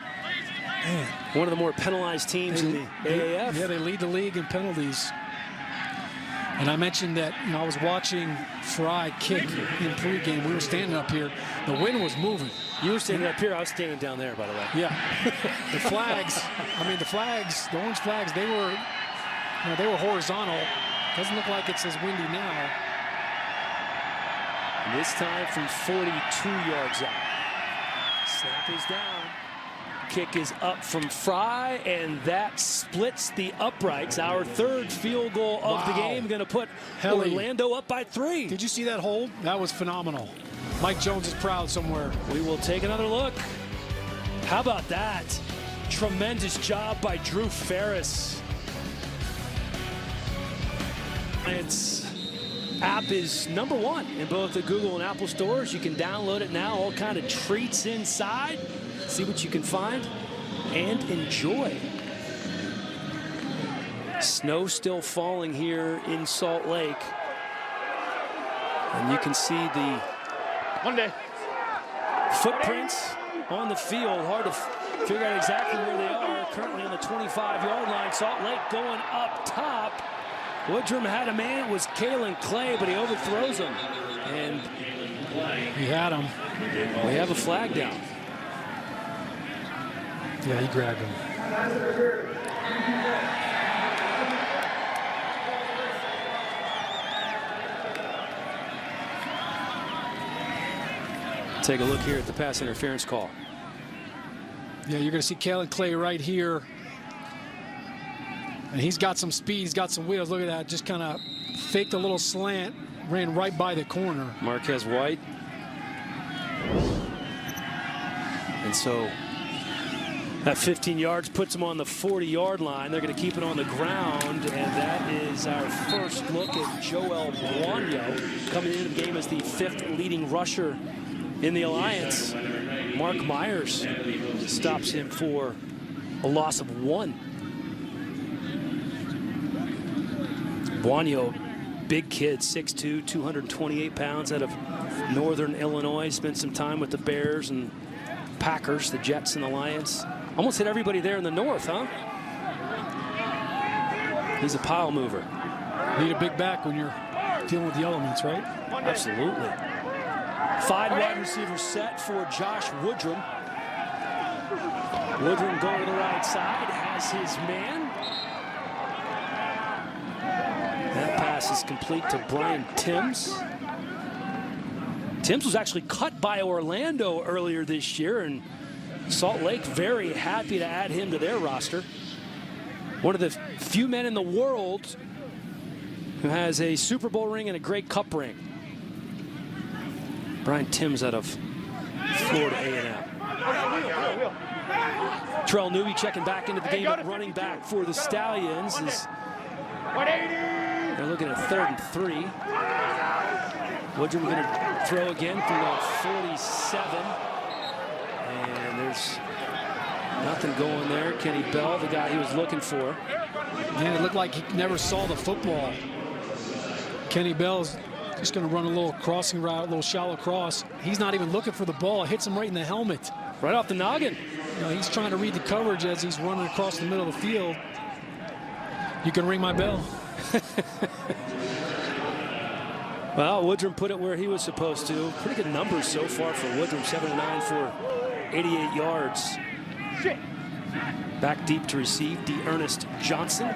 one of the more penalized teams in the AAF. Yeah, they lead the league in penalties. And I mentioned that, you know, I was watching Fry kick in pregame. We were standing up here. The wind was moving. You were standing up here. I was standing down there, by the way. Yeah. The flags, I mean, the orange flags, they were horizontal. Doesn't look like it's as windy now. And this time from 42 yards out. Snap is down. Kick is up from Fry, and that splits the uprights. Our 3rd field goal of the game, going to put Orlando up by 3. Did you see that hold? That was phenomenal. Mike Jones is proud somewhere. We will take another look. How about that? Tremendous job by Drew Ferris. Its app is #1 in both the Google and Apple stores. You can download it now. All kind of treats inside. See what you can find and enjoy. Snow still falling here in Salt Lake. And you can see the footprints on the field. Hard to figure out exactly where they are. Currently on the 25-yard line. Salt Lake going up top. Woodrum had a man. It was Kalen Clay, but he overthrows him. And he had him. We have a flag down. Yeah, he grabbed him. Take a look here at the pass interference call. Yeah, you're going to see Kalen Clay right here. And he's got some speed. He's got some wheels. Look at that. Just kind of faked a little slant. Ran right by the corner. Marquez White. And so that 15 yards puts him on the 40-yard line. They're going to keep it on the ground. And that is our first look at Joel Buonio coming into the game as the 5th leading rusher in the Alliance. Mark Myers stops him for a loss of 1. Buonio, big kid, 6'2", 228 pounds, out of Northern Illinois. Spent some time with the Bears and Packers, the Jets and the Lions. Almost hit everybody there in the north, huh? He's a pile mover. Need a big back when you're dealing with the elements, right? Absolutely. 5 wide receivers set for Josh Woodrum. Woodrum going to the right side, has his man. That pass is complete to Brian Timms. Timms was actually cut by Orlando earlier this year, and Salt Lake very happy to add him to their roster. One of the few men in the world who has a Super Bowl ring and a Grey Cup ring. Brian Timms out of Florida A&M. Terrell Newby checking back into the game at running back for the Stallions. They're looking at 3rd and 3. Woodrum going to throw again from the 47. And there's nothing going there. Kenny Bell, the guy he was looking for. Man, it looked like he never saw the football. Kenny Bell's just going to run a little crossing route, a little shallow cross. He's not even looking for the ball. It hits him right in the helmet. Right off the noggin. You know, he's trying to read the coverage as he's running across the middle of the field. You can ring my bell. Well, Woodrum put it where he was supposed to. Pretty good numbers so far for Woodrum. 7 of 9 for 88 yards. Back deep to receive, Ernest Johnson.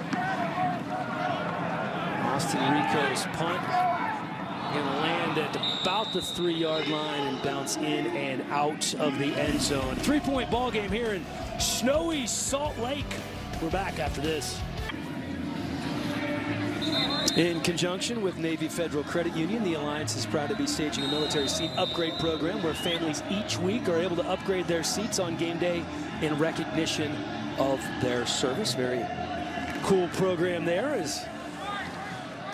Austin Rico's punt. Going to land at about the 3-yard line and bounce in and out of the end zone. 3-point ball game here in snowy Salt Lake. We're back after this. In conjunction with Navy Federal Credit Union, the Alliance is proud to be staging a military seat upgrade program where families each week are able to upgrade their seats on game day in recognition of their service. Very cool program there. Is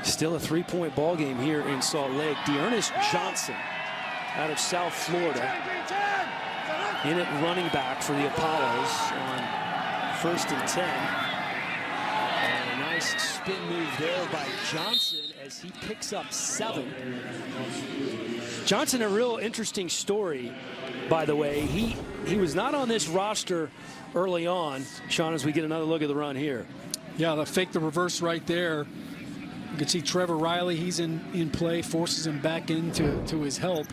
still a 3-point ball game here in Salt Lake. Ernest Johnson out of South Florida in at running back for the Apollos on 1st and 10. Nice spin move there by Johnson as he picks up 7. Johnson, a real interesting story, by the way. He was not on this roster early on. Sean, as we get another look at the run here. Yeah, the fake the reverse right there. You can see Trevor Riley, he's in play, forces him back into his help.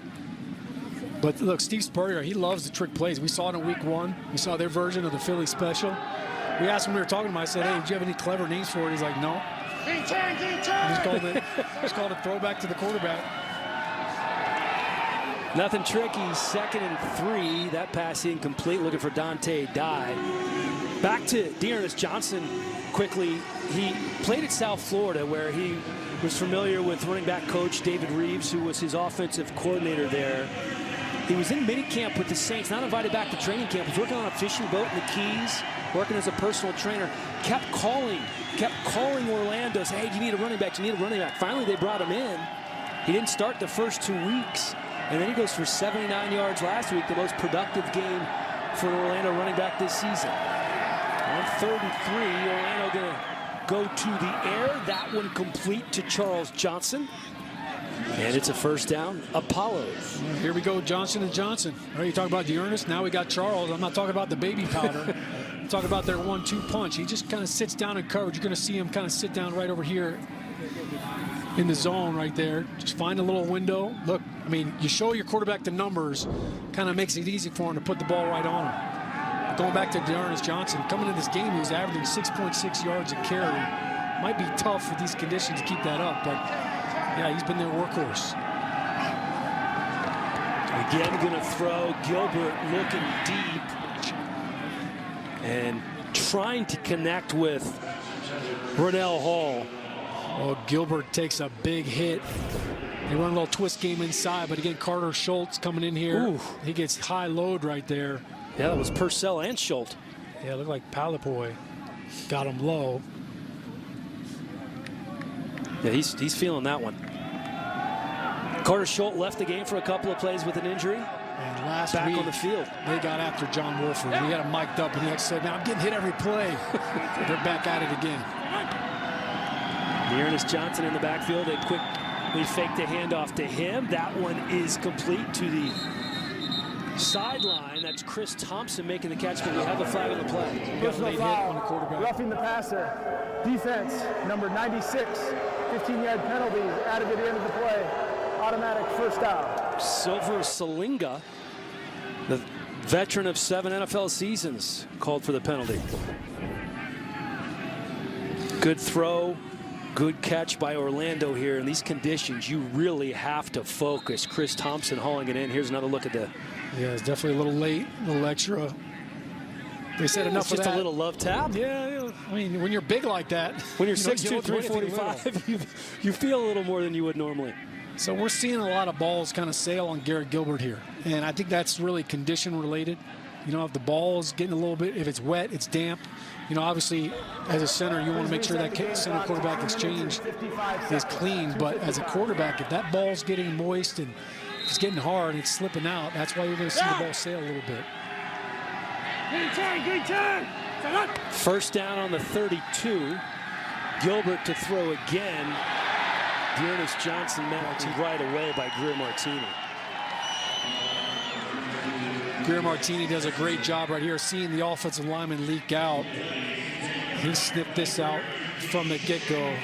But look, Steve Spurrier, he loves the trick plays. We saw it in week 1. We saw their version of the Philly special. We asked him, we were talking to him, I said, hey, do you have any clever names for it? He's like, no. He's called it throwback to the quarterback. Nothing tricky, 2nd and 3. That pass incomplete, looking for Dante Dye. Back to Ernest Johnson quickly. He played at South Florida where he was familiar with running back coach David Reeves, who was his offensive coordinator there. He was in minicamp with the Saints, not invited back to training camp. He was working on a fishing boat in the Keys, working as a personal trainer. Kept calling Orlando, saying, hey, you need a running back, you need a running back. Finally, they brought him in. He didn't start the first 2 weeks, and then he goes for 79 yards last week, the most productive game for an Orlando running back this season. On 3rd and 3, Orlando going to go to the air. That one complete to Charles Johnson. And it's a first down, Apollos. Here we go, Johnson and Johnson. All right, you talk about Dearness. Now we got Charles. I'm not talking about the baby powder. I'm talking about their 1-2 punch. He just kind of sits down in coverage. You're going to see him kind of sit down right over here in the zone right there. Just find a little window. Look, I mean, you show your quarterback the numbers, kind of makes it easy for him to put the ball right on him. But going back to Dearness Johnson, coming in this game, he was averaging 6.6 yards a carry. Might be tough with these conditions to keep that up, but yeah, he's been their workhorse. Again, going to throw. Gilbert looking deep and trying to connect with Brunell Hall. Oh, Gilbert takes a big hit. They run a little twist game inside, but again, Carter Schultz coming in here. Ooh. He gets high load right there. Yeah, that was Purcell and Schultz. Yeah, it looked like Palapoy got him low. Yeah, he's feeling that one. Carter Schultz left the game for a couple of plays with an injury. And last Back week, on the field. they got after John Wolford. We had him mic'd up, and he said, "Man, I'm getting hit every play." They're back at it again. Dearness Johnson in the backfield. They quickly faked the handoff to him. That one is complete to the sideline. That's Chris Thompson making the catch, but we have a flag on the play. Personal foul, roughing the passer. Defense, number 96, 15-yard penalty added at the end of the play. Automatic first down. Silver Salinga, the veteran of 7 NFL seasons, called for the penalty. Good throw, good catch by Orlando here. In these conditions, you really have to focus. Chris Thompson hauling it in. Here's another look at the... Yeah, it's definitely a little late, a little extra. They said enough it's of just that. a little love tap. Yeah, I mean, when you're big like that, when you're you know, 6'2", 345, you feel a little more than you would normally. So we're seeing a lot of balls kind of sail on Garrett Gilbert here. And I think that's really condition related. You know, if the ball is getting a little bit, if it's wet, it's damp. You know, obviously, as a center, you want to make sure that center quarterback exchange is clean. But as a quarterback, if that ball's getting moist and it's getting hard and it's slipping out, that's why you're going to see the ball sail a little bit. Green 10. First down on the 32. Gilbert to throw again. Dearness Johnson met right away by Greer Martini. Greer Martini does a great job right here, seeing the offensive lineman leak out. He sniffed this out from the get-go.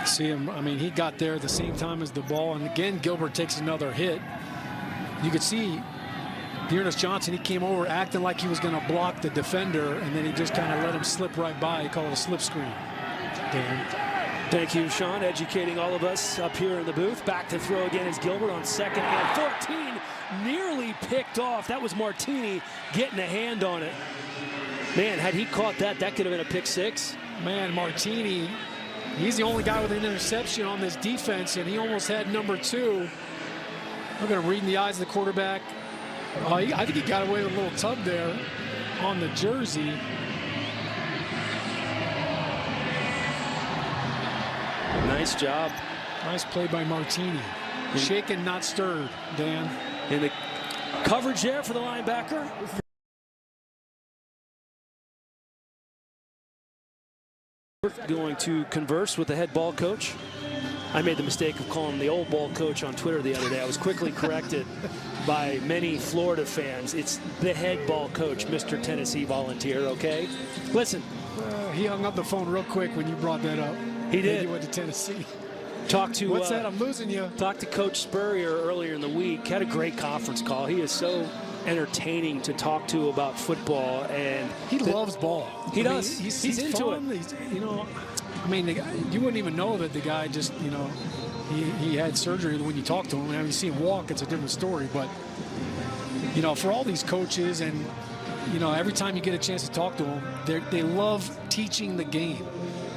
See him, I mean, he got there at the same time as the ball, and again, Gilbert takes another hit. You could see Dearness Johnson, he came over acting like he was going to block the defender, and then he just kind of let him slip right by. He called it a slip screen. Dan. Thank you, Sean, educating all of us up here in the booth. Back to throw again is Gilbert on 2nd and 14. Nearly picked off. That was Martini getting a hand on it. Man, had he caught that, that could have been a pick 6. Man, Martini, he's the only guy with an interception on this defense, and he almost had number 2. Look at him reading the eyes of the quarterback. I think he got away with a little tug there on the jersey. Nice job. Nice play by Martini. Shaken, not stirred, Dan. In the coverage there for the linebacker. Going to converse with the head ball coach. I made the mistake of calling him the old ball coach on Twitter the other day. I was quickly corrected by many Florida fans. It's the head ball coach, Mr. Tennessee Volunteer, okay? Listen. He hung up the phone real quick when you brought that up. He did. He went to Tennessee. Talked to what's that? I'm losing you. Talked to Coach Spurrier earlier in the week. Had a great conference call. He is so entertaining to talk to about football, and he loves ball. He does. He's into fun. it. He's, you know, I mean, you wouldn't even know that the guy just, you know, he had surgery when you talk to him. When you see him walk, it's a different story. But you know, for all these coaches, and you know, every time you get a chance to talk to them, they love teaching the game,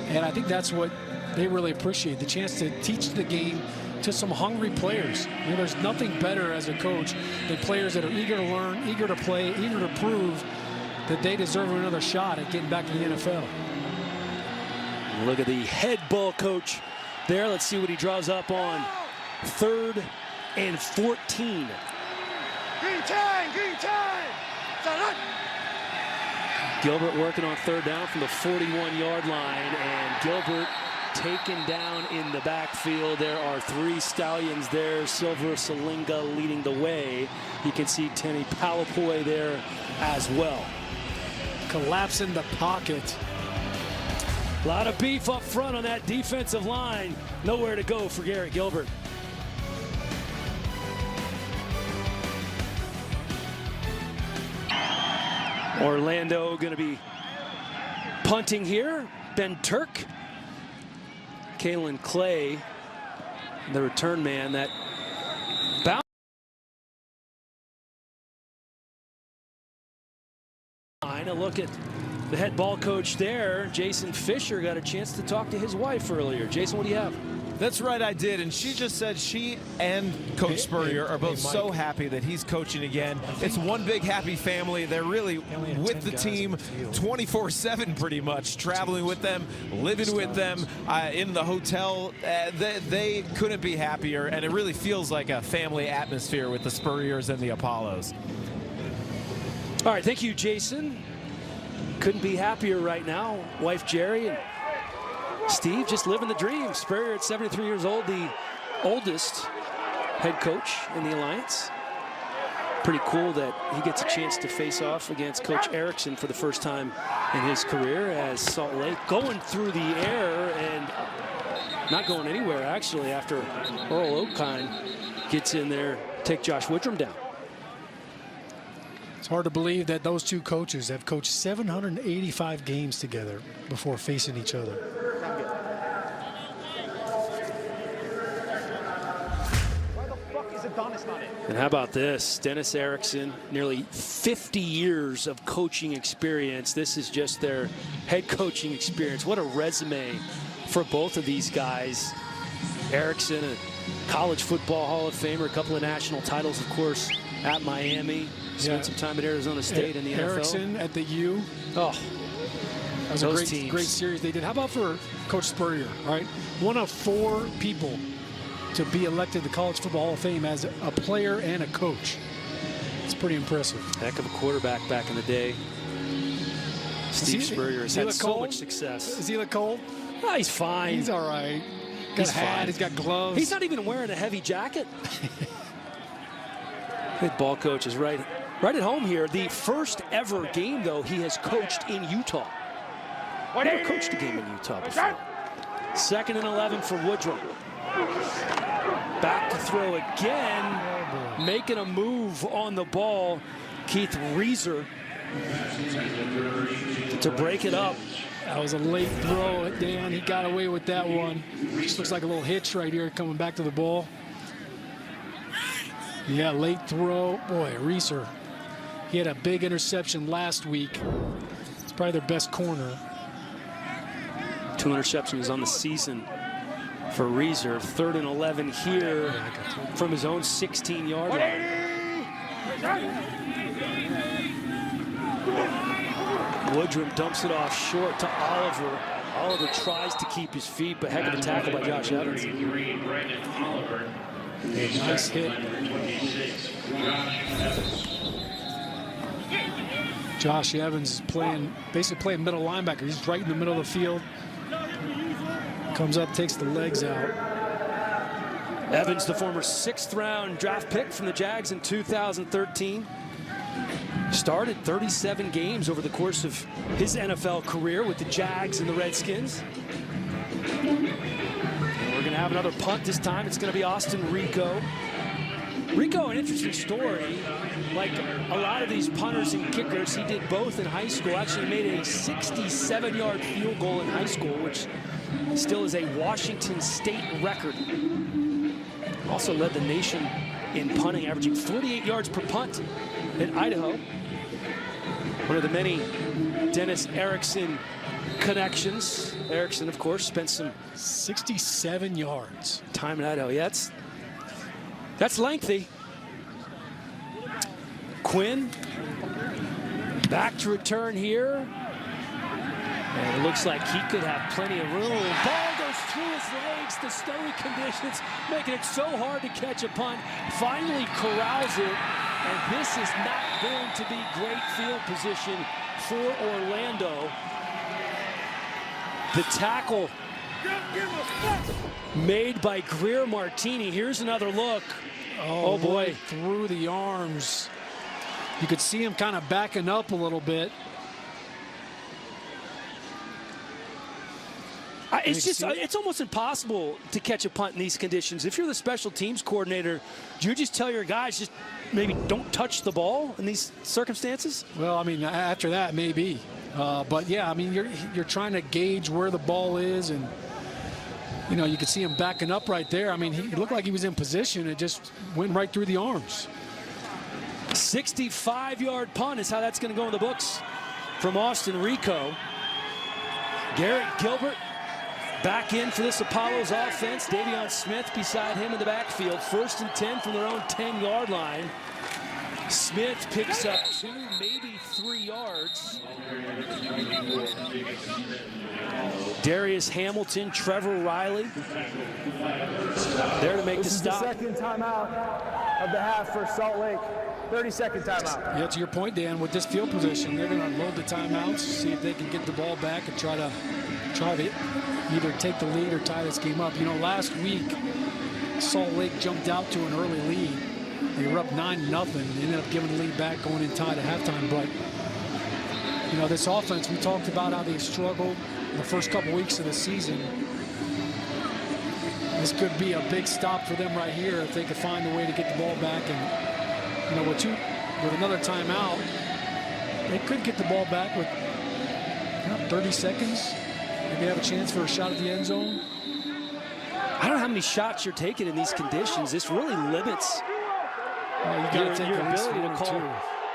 and I think that's what they really appreciate, the chance to teach the game to some hungry players. You know, there's nothing better as a coach than players that are eager to learn, eager to play, eager to prove that they deserve another shot at getting back to the NFL. Look at the head ball coach there. Let's see what he draws up on 3rd and 14. Green 10. Gilbert working on third down from the 41-yard line, and Gilbert taken down in the backfield. There are 3 Stallions there. Silver Salinga leading the way. You can see Tenny Palapoy there as well. Collapsing the pocket. A lot of beef up front on that defensive line. Nowhere to go for Garrett Gilbert. Orlando going to be punting here. Ben Turk. Kalen Clay, the return man, that bound. A look at the head ball coach there. Jason Fisher got a chance to talk to his wife earlier. Jason, what do you have? That's right, I did, and she just said she and Coach Spurrier are both so happy that he's coaching again. It's one big happy family. They're really with the team 24/7 pretty much, traveling with them, living with them in the hotel. They couldn't be happier, and it really feels like a family atmosphere with the Spurriers and the Apollos. All right, thank you, Jason. Couldn't be happier right now. Wife Jerry and Steve just living the dream. Spurrier at 73 years old, the oldest head coach in the Alliance. Pretty cool that he gets a chance to face off against Coach Erickson for the first time in his career as Salt Lake going through the air and not going anywhere actually after Earl Okine gets in there, take Josh Woodrum down. It's hard to believe that those 2 coaches have coached 785 games together before facing each other. And how about this? Dennis Erickson, nearly 50 years of coaching experience. This is just their head coaching experience. What a resume for both of these guys. Erickson, a college football Hall of Famer, a couple of national titles, of course, at Miami. Spent some time at Arizona State in the NFL. Erickson at the U. Oh, that was a great series they did. How about for Coach Spurrier, right? One of 4 people to be elected to the College Football Hall of Fame as a player and a coach. It's pretty impressive. Heck of a quarterback back in the day. Steve Spurrier has had so much success. Does he look cold? Oh, he's fine. He's all right. Got a hat, he's got gloves. He's not even wearing a heavy jacket. Head ball coach is right at home here. The first ever game, though, he has coached in Utah. Never coached a game in Utah before. 2nd and 11 for Woodrum. Back to throw again, making a move on the ball. Keith Reeser to break it up. That was a late throw, Dan. He got away with that one. Just looks like a little hitch right here coming back to the ball. Yeah, late throw. Boy, Reeser. He had a big interception last week. It's probably their best corner. 2 interceptions on the season for Reeser. 3rd and 11 here from his own 16-yard line. Woodrum dumps it off short to Oliver. Oliver tries to keep his feet, but heck of a tackle by Josh Evans. Nice hit. Josh Evans is basically playing middle linebacker. He's right in the middle of the field. Comes up, takes the legs out. Evans, the former 6th-round draft pick from the Jags in 2013. Started 37 games over the course of his NFL career with the Jags and the Redskins. We're going to have another punt this time. It's going to be Austin Rico. Rico, an interesting story. Like a lot of these punters and kickers, he did both in high school. Actually made a 67-yard field goal in high school, which still is a Washington State record. Also led the nation in punting, averaging 48 yards per punt in Idaho. One of the many Dennis Erickson connections. Erickson, of course, spent some 67 yards time in Idaho. Yeah, that's lengthy. Quinn back to return here. And it looks like he could have plenty of room. Ball goes through his legs. The snowy conditions making it so hard to catch a punt. Finally corrals it. And this is not going to be great field position for Orlando. The tackle made by Greer Martini. Here's another look. Oh boy. Right through the arms. You could see him kind of backing up a little bit. It's almost impossible to catch a punt in these conditions. If you're the special teams coordinator, do you just tell your guys just maybe don't touch the ball in these circumstances? Well, I mean, after that, maybe. But yeah, I mean, you're trying to gauge where the ball is, and you know, you could see him backing up right there. I mean, he looked like he was in position. It just went right through the arms. 65-yard punt is how that's going to go in the books from Austin Rico. Garrett Gilbert back in for this Apollos offense. Davion Smith beside him in the backfield. 1st and 10 from their own 10-yard line. Smith picks up 2, maybe 3 yards. Darius Hamilton, Trevor Riley there to make the stop. This is the second timeout of the half for Salt Lake. 30-second timeout. Yeah, to your point, Dan, with this field position, they're going to unload the timeouts, see if they can get the ball back and try to either take the lead or tie this game up. You know, last week, Salt Lake jumped out to an early lead. They were up 9-0. They ended up giving the lead back going in tied at halftime. But, you know, this offense, we talked about how they struggled the first couple weeks of the season. This could be a big stop for them right here if they could find a way to get the ball back. And, you know, with another timeout, they could get the ball back with 30 seconds. Maybe have a chance for a shot at the end zone. I don't know how many shots you're taking in these conditions. This really limits your ability to call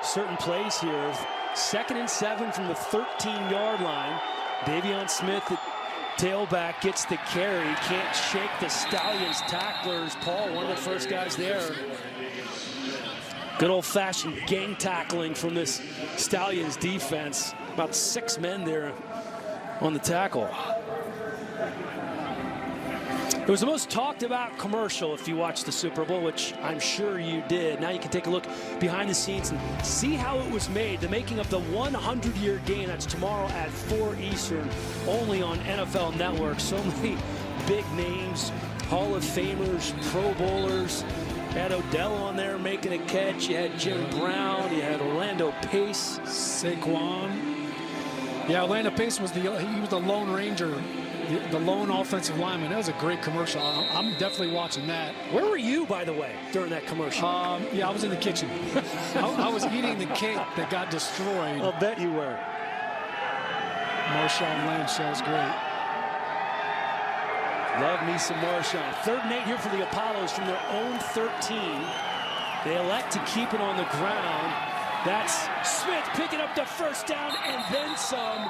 certain plays here. 2nd and 7 from the 13-yard line. Davion Smith at tailback gets the carry. Can't shake the Stallions tacklers. Paul, one of the first guys there. Good old-fashioned gang tackling from this Stallions defense. About 6 men there on the tackle. It was the most talked about commercial if you watched the Super Bowl, which I'm sure you did. Now you can take a look behind the scenes and see how it was made. The making of the 100-year game. That's tomorrow at 4 Eastern, only on NFL Network. So many big names, Hall of Famers, Pro Bowlers. You had Odell on there making a catch. You had Jim Brown. You had Orlando Pace. Saquon. Yeah, Orlando Pace was the Lone Ranger. The lone offensive lineman. That was a great commercial. I'm definitely watching that. Where were you, by the way, during that commercial? Yeah, I was in the kitchen. I was eating the cake that got destroyed. I'll bet you were. Marshawn Lynch, that was great. Love me some Marshawn. 3rd and 8 here for the Apollos from their own 13. They elect to keep it on the ground. That's Smith picking up the first down and then some.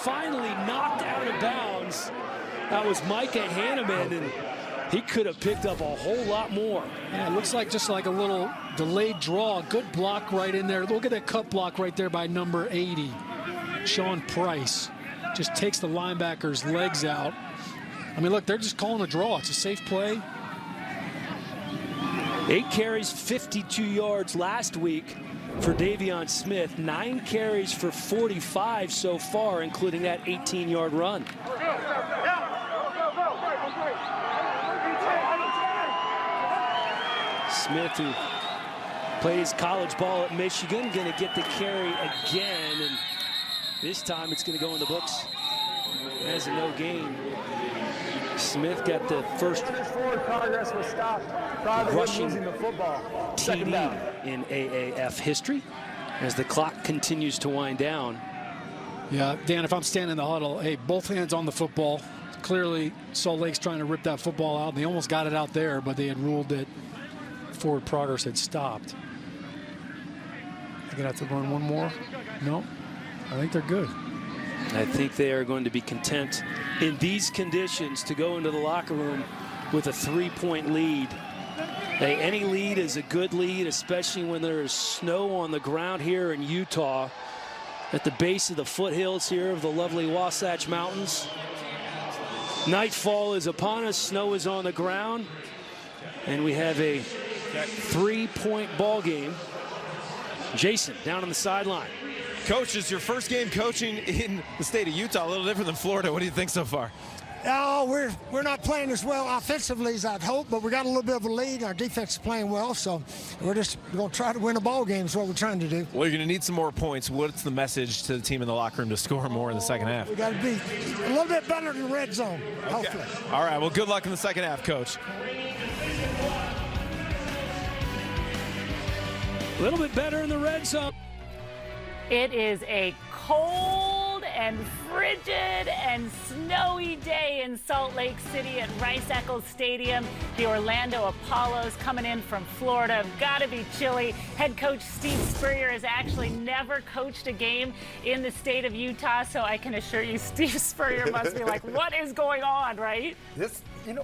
Finally knocked out of bounds. That was Micah Hanneman, and he could have picked up a whole lot more. Yeah, it looks like just like a little delayed draw. Good block right in there. Look at that cut block right there by number 80. Sean Price just takes the linebacker's legs out. I mean, look, they're just calling a draw. It's a safe play. 8 carries, 52 yards last week for Davion Smith. 9 carries for 45 so far, including that 18-yard run. Smith, who plays college ball at Michigan, going to get the carry again, and this time it's going to go in the books as a no gain. Smith got the first forward progress was stopped. rushing losing the football. TD in AAF history as the clock continues to wind down. Yeah, Dan, if I'm standing in the huddle, hey, both hands on the football. Clearly, Salt Lake's trying to rip that football out. They almost got it out there, but they had ruled that forward progress had stopped. They're going to have to run one more? No, I think they're good. I think they are going to be content in these conditions to go into the locker room with a 3-point lead. Hey, any lead is a good lead, especially when there is snow on the ground here in Utah at the base of the foothills here of the lovely Wasatch Mountains. Nightfall is upon us, snow is on the ground, and we have a 3-point ball game. Jason down on the sideline. Coach, is your first game coaching in the state of Utah a little different than Florida? What do you think so far? Oh, we're not playing as well offensively as I'd hope, but we got a little bit of a lead. Our defense is playing well, so we're just going to try to win a ball game is what we're trying to do. Well, you're going to need some more points. What's the message to the team in the locker room to score more in the second half? We got to be a little bit better in the red zone, hopefully. All right, well, good luck in the second half, Coach. A little bit better in the red zone. It is a cold and frigid and snowy day in Salt Lake City at Rice-Eccles Stadium. The Orlando Apollos coming in from Florida. Got to be chilly. Head coach Steve Spurrier has actually never coached a game in the state of Utah, so I can assure you Steve Spurrier must be like, what is going on, right?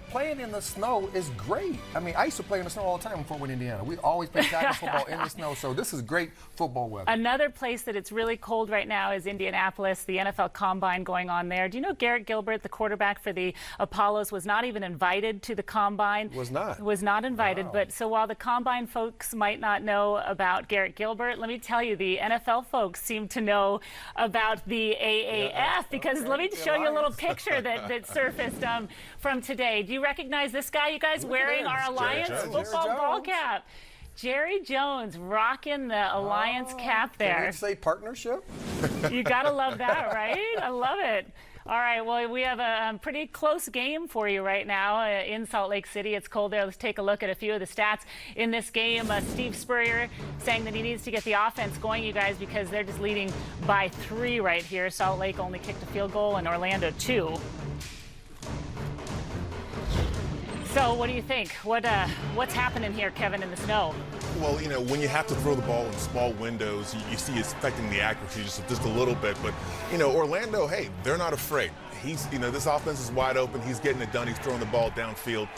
Playing in the snow is great. I mean, I used to play in the snow all the time in Fort Worth, Indiana. We always play tackle football in the snow, so this is great football weather. Another place that it's really cold right now is Indianapolis, the NFL Combine going on there. Do you know Garrett Gilbert, the quarterback for the Apollos, was not even invited to the Combine? Was not. Was not invited. Wow. But so while the Combine folks might not know about Garrett Gilbert, let me tell you, the NFL folks seem to know about the AAF because let me show you a little picture that surfaced from today. Do you recognize this guy, you guys, wearing our Alliance football ball cap? Jerry Jones rocking the Alliance cap there. Can we say partnership? You gotta love that, right? I love it. All right, well, we have a pretty close game for you right now in Salt Lake City. It's cold there. Let's take a look at a few of the stats in this game. Steve Spurrier saying that he needs to get the offense going, you guys, because they're just leading by 3 right here. Salt Lake only kicked a field goal and Orlando 2. So what do you think? What's happening here, Kevin, in the snow? Well, when you have to throw the ball in small windows, you see it's affecting the accuracy just a little bit. But, Orlando, hey, they're not afraid. This offense is wide open. He's getting it done. He's throwing the ball downfield.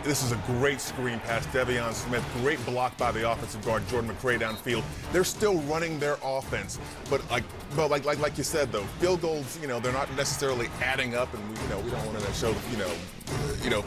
This is a great screen pass. Devion Smith, great block by the offensive guard, Jordan McCray downfield. They're still running their offense. But like you said, though, field goals, they're not necessarily adding up. And, we don't want to show,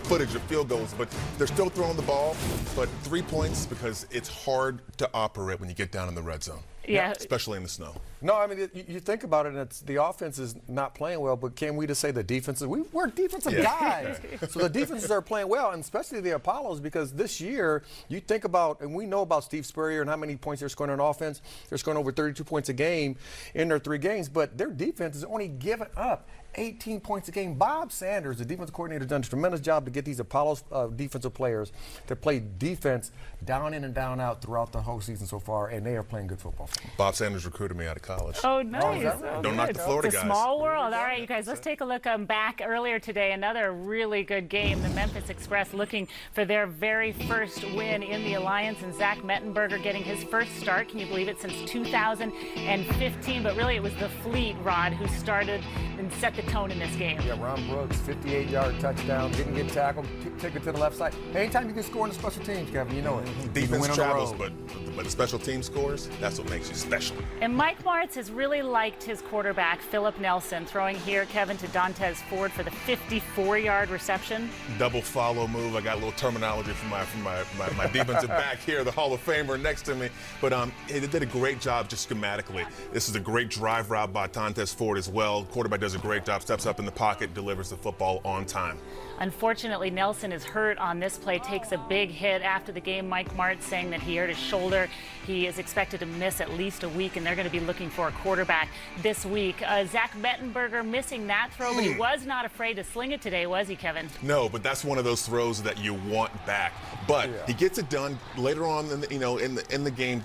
footage of field goals. But they're still throwing the ball. But 3 points because it's hard to operate when you get down in the red zone. Yeah. Especially in the snow. No, I mean, you think about it, and the offense is not playing well, but can we just say the defense? We're defensive guys. So the defenses are playing well, and especially the Apollos, because this year, you think about, and we know about Steve Spurrier and how many points they're scoring on offense. They're scoring over 32 points a game in their 3 games, but their defense is only giving up 18 points a game. Bob Sanders, the defensive coordinator, has done a tremendous job to get these Apollos defensive players to play defense down in and down out throughout the whole season so far, and they are playing good football. Bob Sanders recruited me out of college. Oh, nice. Don't knock the Florida it's a guys. small world. All right, you guys, let's take a look back earlier today. Another really good game. The Memphis Express looking for their very first win in the Alliance, and Zach Mettenberger getting his first start. Can you believe it? Since 2015. But really, it was the Fleet, Rod, who started and set the tone in this game. Yeah, Ron Brooks, 58-yard touchdown, didn't get tackled, took it to the left side. Anytime you can score in the special teams, Kevin, you know it. Defense travels, but the special team scores, that's what makes you special. And Mike Martz has really liked his quarterback, Philip Nelson, throwing here, Kevin, to Dontez Ford for the 54-yard reception. Double follow move. I got a little terminology from my defensive back here, the Hall of Famer next to me. But they did a great job just schematically. This is a great drive route by Dontez Ford as well. The quarterback does a great job, steps up in the pocket, delivers the football on time. Unfortunately, Nelson is hurt on this play, takes a big hit. After the game, Mike Martz saying that he hurt his shoulder. He is expected to miss at least a week, and they're going to be looking for a quarterback this week. Zach Mettenberger missing that throw, but he was not afraid to sling it today, was he, Kevin? No, but that's one of those throws that you want back. But he gets it done later on in the game,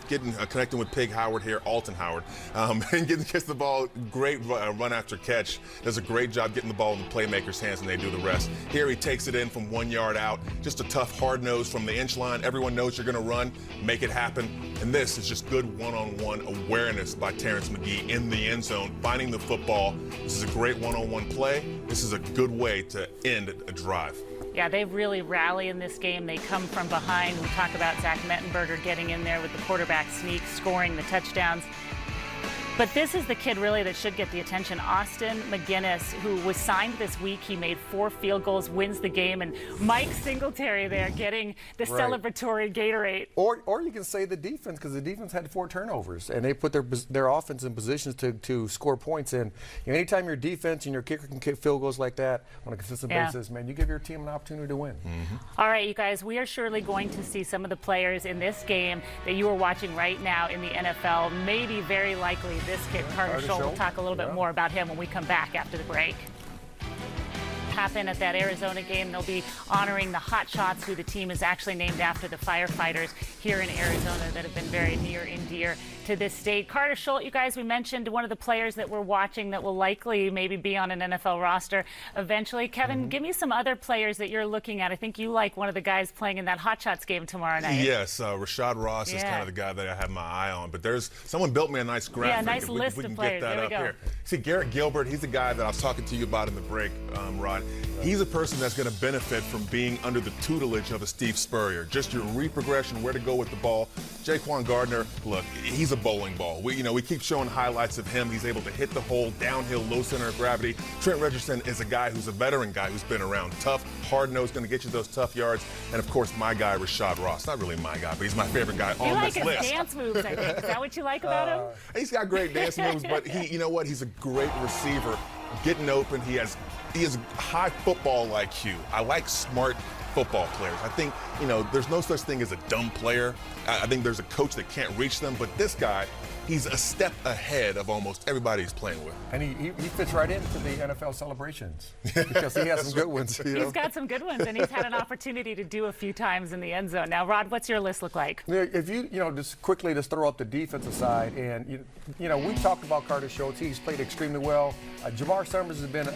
connecting with Pig Howard here, Alton Howard, and gets the ball. Great run after catch. Does a great job getting the ball in the playmaker's hands, and they do the rest. Here he takes it in from 1 yard out. Just a tough hard nose from the inch line. Everyone knows you're going to run, make it happen. And this is just good one-on-one awareness by Terrence McGee in the end zone, finding the football. This is a great one-on-one play. This is a good way to end a drive. Yeah, they really rally in this game. They come from behind. We talk about Zach Mettenberger getting in there with the quarterback sneak, scoring the touchdowns. But this is the kid really that should get the attention. Austin McGinnis, who was signed this week. He made 4 field goals, wins the game. And Mike Singletary there getting the celebratory Gatorade. Or you can say the defense, because the defense had 4 turnovers, and they put their offense in positions to score points. And anytime your defense and your kicker can kick field goals like that on a consistent basis, man, you give your team an opportunity to win. All right, you guys, we are surely going to see some of the players in this game that you are watching right now in the NFL. Maybe very likely this kid, Carter Schultz. We'll talk a little bit more about him when we come back after the break. Happen at that Arizona game. They'll be honoring the Hot Shots, who the team is actually named after the firefighters here in Arizona that have been very near and dear to this state. Carter Schultz, you guys, we mentioned one of the players that we're watching that will likely maybe be on an NFL roster eventually. Kevin, give me some other players that you're looking at. I think you like one of the guys playing in that Hot Shots game tomorrow night. Yes, Rashad Ross is kind of the guy that I have my eye on. But someone built me a nice graphic. Yeah, nice list of players. Get that up here. See, Garrett Gilbert, he's the guy that I was talking to you about in the break, Rod. He's a person that's going to benefit from being under the tutelage of a Steve Spurrier. Just your read progression, where to go with the ball. Jaquan Gardner, look, he's a bowling ball. We keep showing highlights of him. He's able to hit the hole, downhill, low center of gravity. Trent Richardson is a guy who's a veteran guy who's been around. Tough, hard-nosed, going to get you those tough yards. And, of course, my guy, Rashad Ross. Not really my guy, but he's my favorite guy on this list. You like his dance moves, I think. Is that what you like about him? He's got great dance moves, but you know what? He's a great receiver. Getting open, he has high football IQ. I like smart football players. I think, there's no such thing as a dumb player. I think there's a coach that can't reach them, but this guy, he's a step ahead of almost everybody he's playing with. And he fits right into the NFL celebrations because he has some good ones. He's got some good ones, and he's had an opportunity to do a few times in the end zone. Now, Rod, what's your list look like? If you just quickly just throw up the defensive side, and we talked about Carter Schultz. He's played extremely well. Jamar Summers has been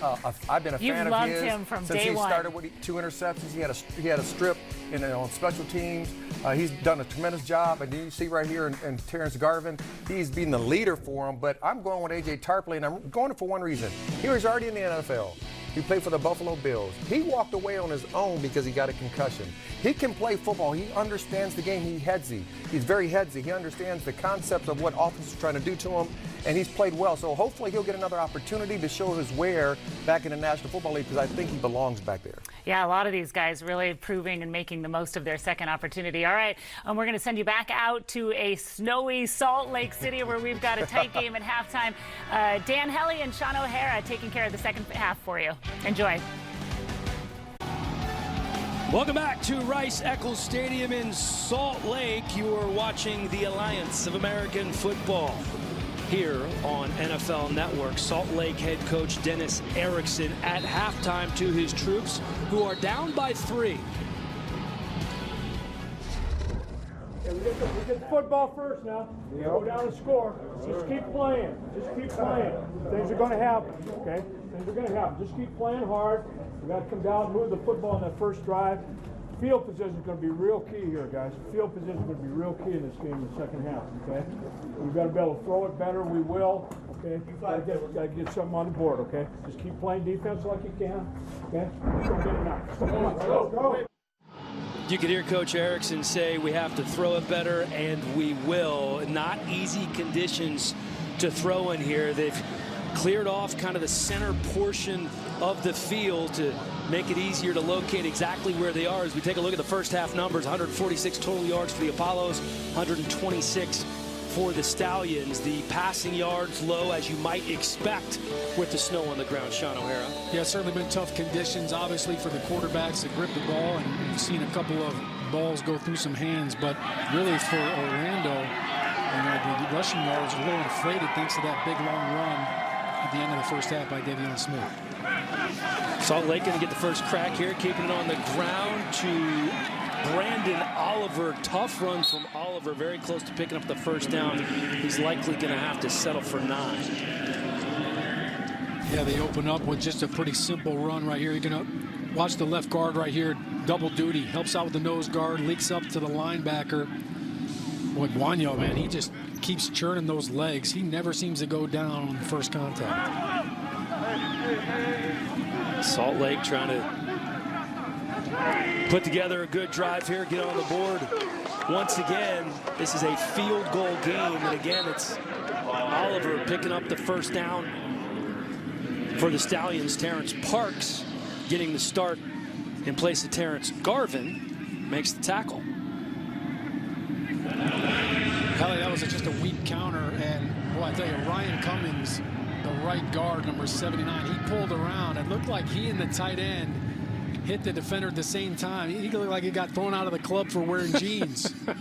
I've been a fan of his him from since day he one. started with 2 interceptions. He had a strip on special teams. He's done a tremendous job, and you see right here in Terrence Garvin, he's been the leader for him. But I'm going with A.J. Tarpley, and I'm going for one reason. He was already in the NFL. He played for the Buffalo Bills. He walked away on his own because he got a concussion. He can play football. He understands the game. He's very headsy. He understands the concepts of what offense is trying to do to him, and he's played well. So hopefully he'll get another opportunity to show his wear back in the National Football League, because I think he belongs back there. Yeah, a lot of these guys really proving and making the most of their second opportunity. All right, we're going to send you back out to a snowy Salt Lake City where we've got a tight game at halftime. Dan Hellie and Sean O'Hara taking care of the second half for you. Enjoy. Welcome back to Rice-Eccles Stadium in Salt Lake. You are watching the Alliance of American Football here on NFL Network. Salt Lake head coach Dennis Erickson at halftime to his troops, who are down by 3. We get football first now. Go down and score. Just keep playing. Things are going to happen, okay? Things are going to happen. Just keep playing hard. We got to come down and move the football in that first drive. Field position is going to be real key here, guys. Field position is going to be real key in this game in the second half, okay? We've got to be able to throw it better. We will, okay? Got to get something on the board, okay? Just keep playing defense like you can, okay? Go get it now. Go. You could hear Coach Erickson say we have to throw it better, and we will. Not easy conditions to throw in here. They've cleared off kind of the center portion of the field to make it easier to locate exactly where they are. As we take a look at the first half numbers, 146 total yards for the Apollos, 126 for the Stallions. The passing yards low, as you might expect with the snow on the ground. Sean O'Hara. Yeah, certainly been tough conditions, obviously, for the quarterbacks to grip the ball, and we've seen a couple of balls go through some hands, but really for Orlando, the rushing yards are a little inflated thanks to that big long run at the end of the first half by Davion Smith. Salt Lake going to get the first crack here, keeping it on the ground to Brandon Oliver. Tough run from Oliver, very close to picking up the first down. He's likely going to have to settle for 9. Yeah, they open up with just a pretty simple run right here. You're going to watch the left guard right here, double duty, helps out with the nose guard, leaks up to the linebacker. Boy, Guanyo, man, he just keeps churning those legs. He never seems to go down on the first contact. Salt Lake trying to put together a good drive here, get on the board. Once again, this is a field goal game, and again, it's Oliver picking up the first down for the Stallions. Terrence Parks getting the start in place of Terrence Garvin makes the tackle. Kelly, that was just a weak counter, and boy, I tell you, Ryan Cummings, the right guard, number 79, he pulled around. It looked like he and the tight end hit the defender at the same time. He looked like he got thrown out of the club for wearing jeans. The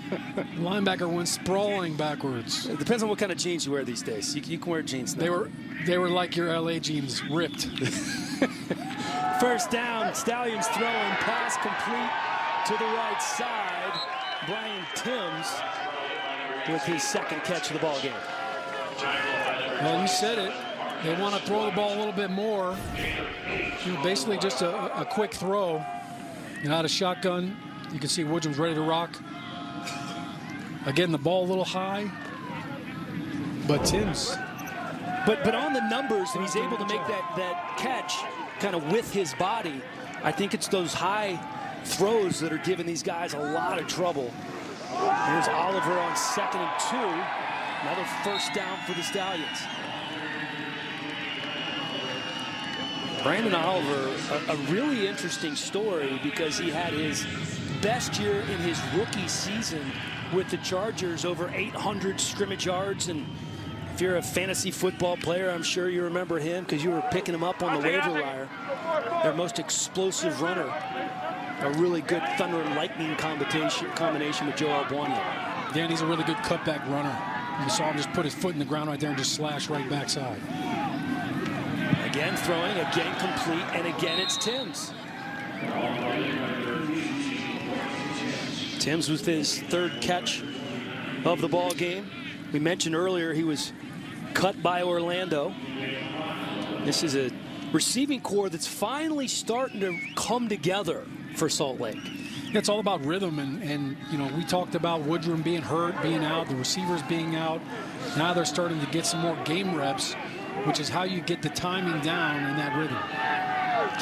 linebacker went sprawling backwards. It depends on what kind of jeans you wear these days. You can wear jeans now. They were like your LA jeans, ripped. First down, Stallions throwing, pass complete to the right side. Brian Timms with his second catch of the ball game. Well, you said it. They want to throw the ball a little bit more. Basically just a quick throw. Out of shotgun, you can see Woodrum's ready to rock. Again, the ball a little high. But Timms. But on the numbers, and he's able to make that catch kind of with his body. I think it's those high throws that are giving these guys a lot of trouble. Here's Oliver on 2nd and 2. Another first down for the Stallions. Brandon Oliver, a really interesting story because he had his best year in his rookie season with the Chargers, over 800 scrimmage yards. And if you're a fantasy football player, I'm sure you remember him because you were picking him up on the waiver wire. Their most explosive runner. A really good thunder and lightning combination with Joe Albuania. Dan, he's a really good cutback runner. You saw him just put his foot in the ground right there and just slash right backside. Again throwing, again complete, and again it's Timms. Timms with his third catch of the ball game. We mentioned earlier he was cut by Orlando. This is a receiving core that's finally starting to come together for Salt Lake. It's all about rhythm, and you know, we talked about Woodrum being hurt, being out, the receivers being out. Now they're starting to get some more game reps, which is how you get the timing down in that rhythm.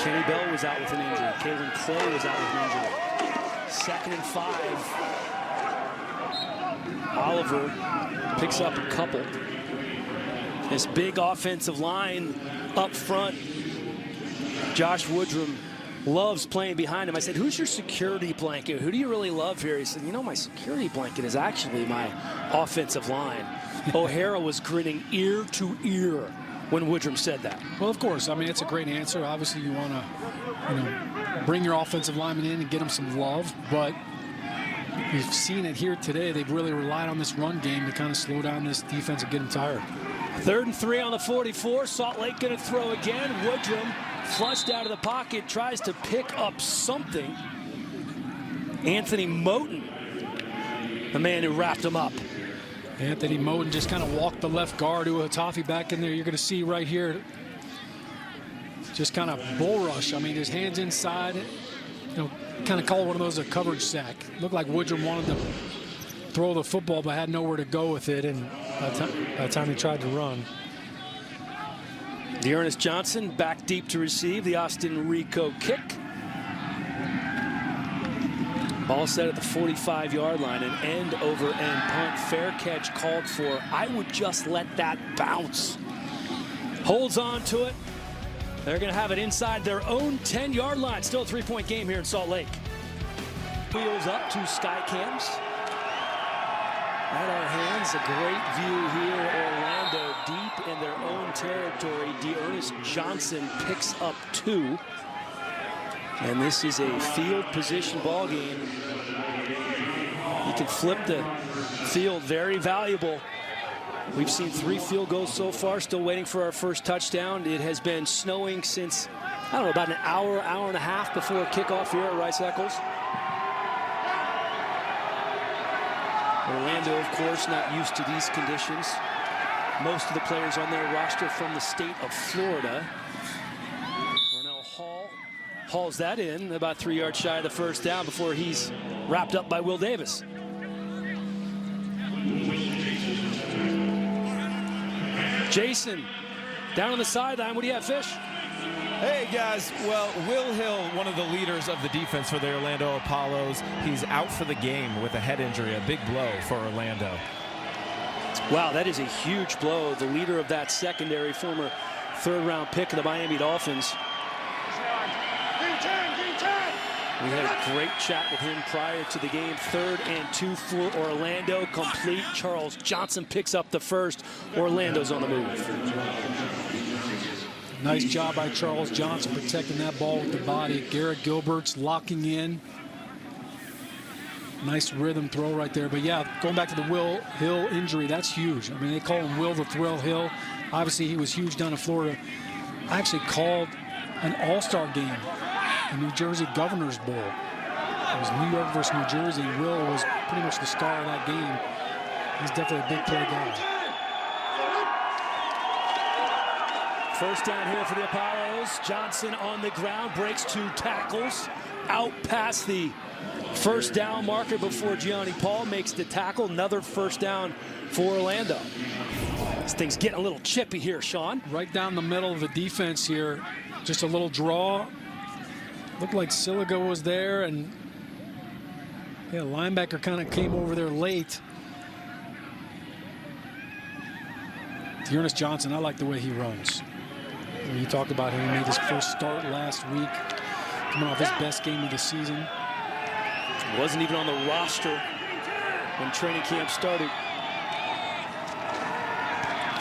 Kenny Bell was out with an injury. Kalen Clay was out with an injury. 2nd and 5. Oliver picks up a couple. This big offensive line up front. Josh Woodrum loves playing behind him. I said, who's your security blanket? Who do you really love here? He said, you know, my security blanket is actually my offensive line. O'Hara was grinning ear to ear when Woodrum said that. Well, of course. I mean, it's a great answer. Obviously, you want to, bring your offensive lineman in and get them some love. But we've seen it here today. They've really relied on this run game to kind of slow down this defense and get them tired. 3rd and 3 on the 44. Salt Lake going to throw again. Woodrum flushed out of the pocket, tries to pick up something. Anthony Moten, the man who wrapped him up. Anthony Moten just kind of walked the left guard to a toffee back in there. You're going to see right here, just kind of bull rush. I mean, his hands inside, kind of call one of those a coverage sack. Looked like Woodrum wanted to throw the football but had nowhere to go with it, and by the time he tried to run. Dearness Johnson back deep to receive the Austin Rico kick. Ball set at the 45-yard line, an end over end punt. Fair catch called for. I would just let that bounce. Holds on to it. They're going to have it inside their own 10-yard line. Still a 3-point game here in Salt Lake. Wheels up to Skycams. At our hands, a great view here. Orlando deep in their own territory. Dearness Johnson picks up 2. And this is a field position ball game. You can flip the field, very valuable. We've seen 3 field goals so far, still waiting for our first touchdown. It has been snowing since, I don't know, about an hour and a half before kickoff here at Rice Eccles. Orlando, of course, not used to these conditions. Most of the players on their roster from the state of Florida. Ronell Hall hauls that in about 3 yards shy of the first down before he's wrapped up by Will Davis. Jason, down on the sideline. What do you have, Fish? Hey, guys. Well, Will Hill, one of the leaders of the defense for the Orlando Apollos, he's out for the game with a head injury, a big blow for Orlando. Wow, that is a huge blow. The leader of that secondary, former third-round pick of the Miami Dolphins. We had a great chat with him prior to the game. 3rd and 2 for Orlando, complete. Charles Johnson picks up the first. Orlando's on the move. Nice job by Charles Johnson protecting that ball with the body. Garrett Gilbert's locking in. Nice rhythm throw right there. But yeah, going back to the Will Hill injury, that's huge. I mean, they call him Will the Thrill Hill. Obviously, he was huge down in Florida. I actually called an all-star game, the New Jersey Governor's Bowl. It was New York versus New Jersey. Will was pretty much the star of that game. He's definitely a big play guy. First down here for the Apollos. Johnson on the ground, breaks 2 tackles, out past the first down marker before Gianni Paul makes the tackle. Another first down for Orlando. This thing's getting a little chippy here, Sean. Right down the middle of the defense here. Just a little draw. Looked like Siligo was there, and yeah, linebacker kind of came over there late. Dearness Johnson, I like the way he runs. You talked about him. He made his first start last week, coming off his best game of the season. Wasn't even on the roster when training camp started.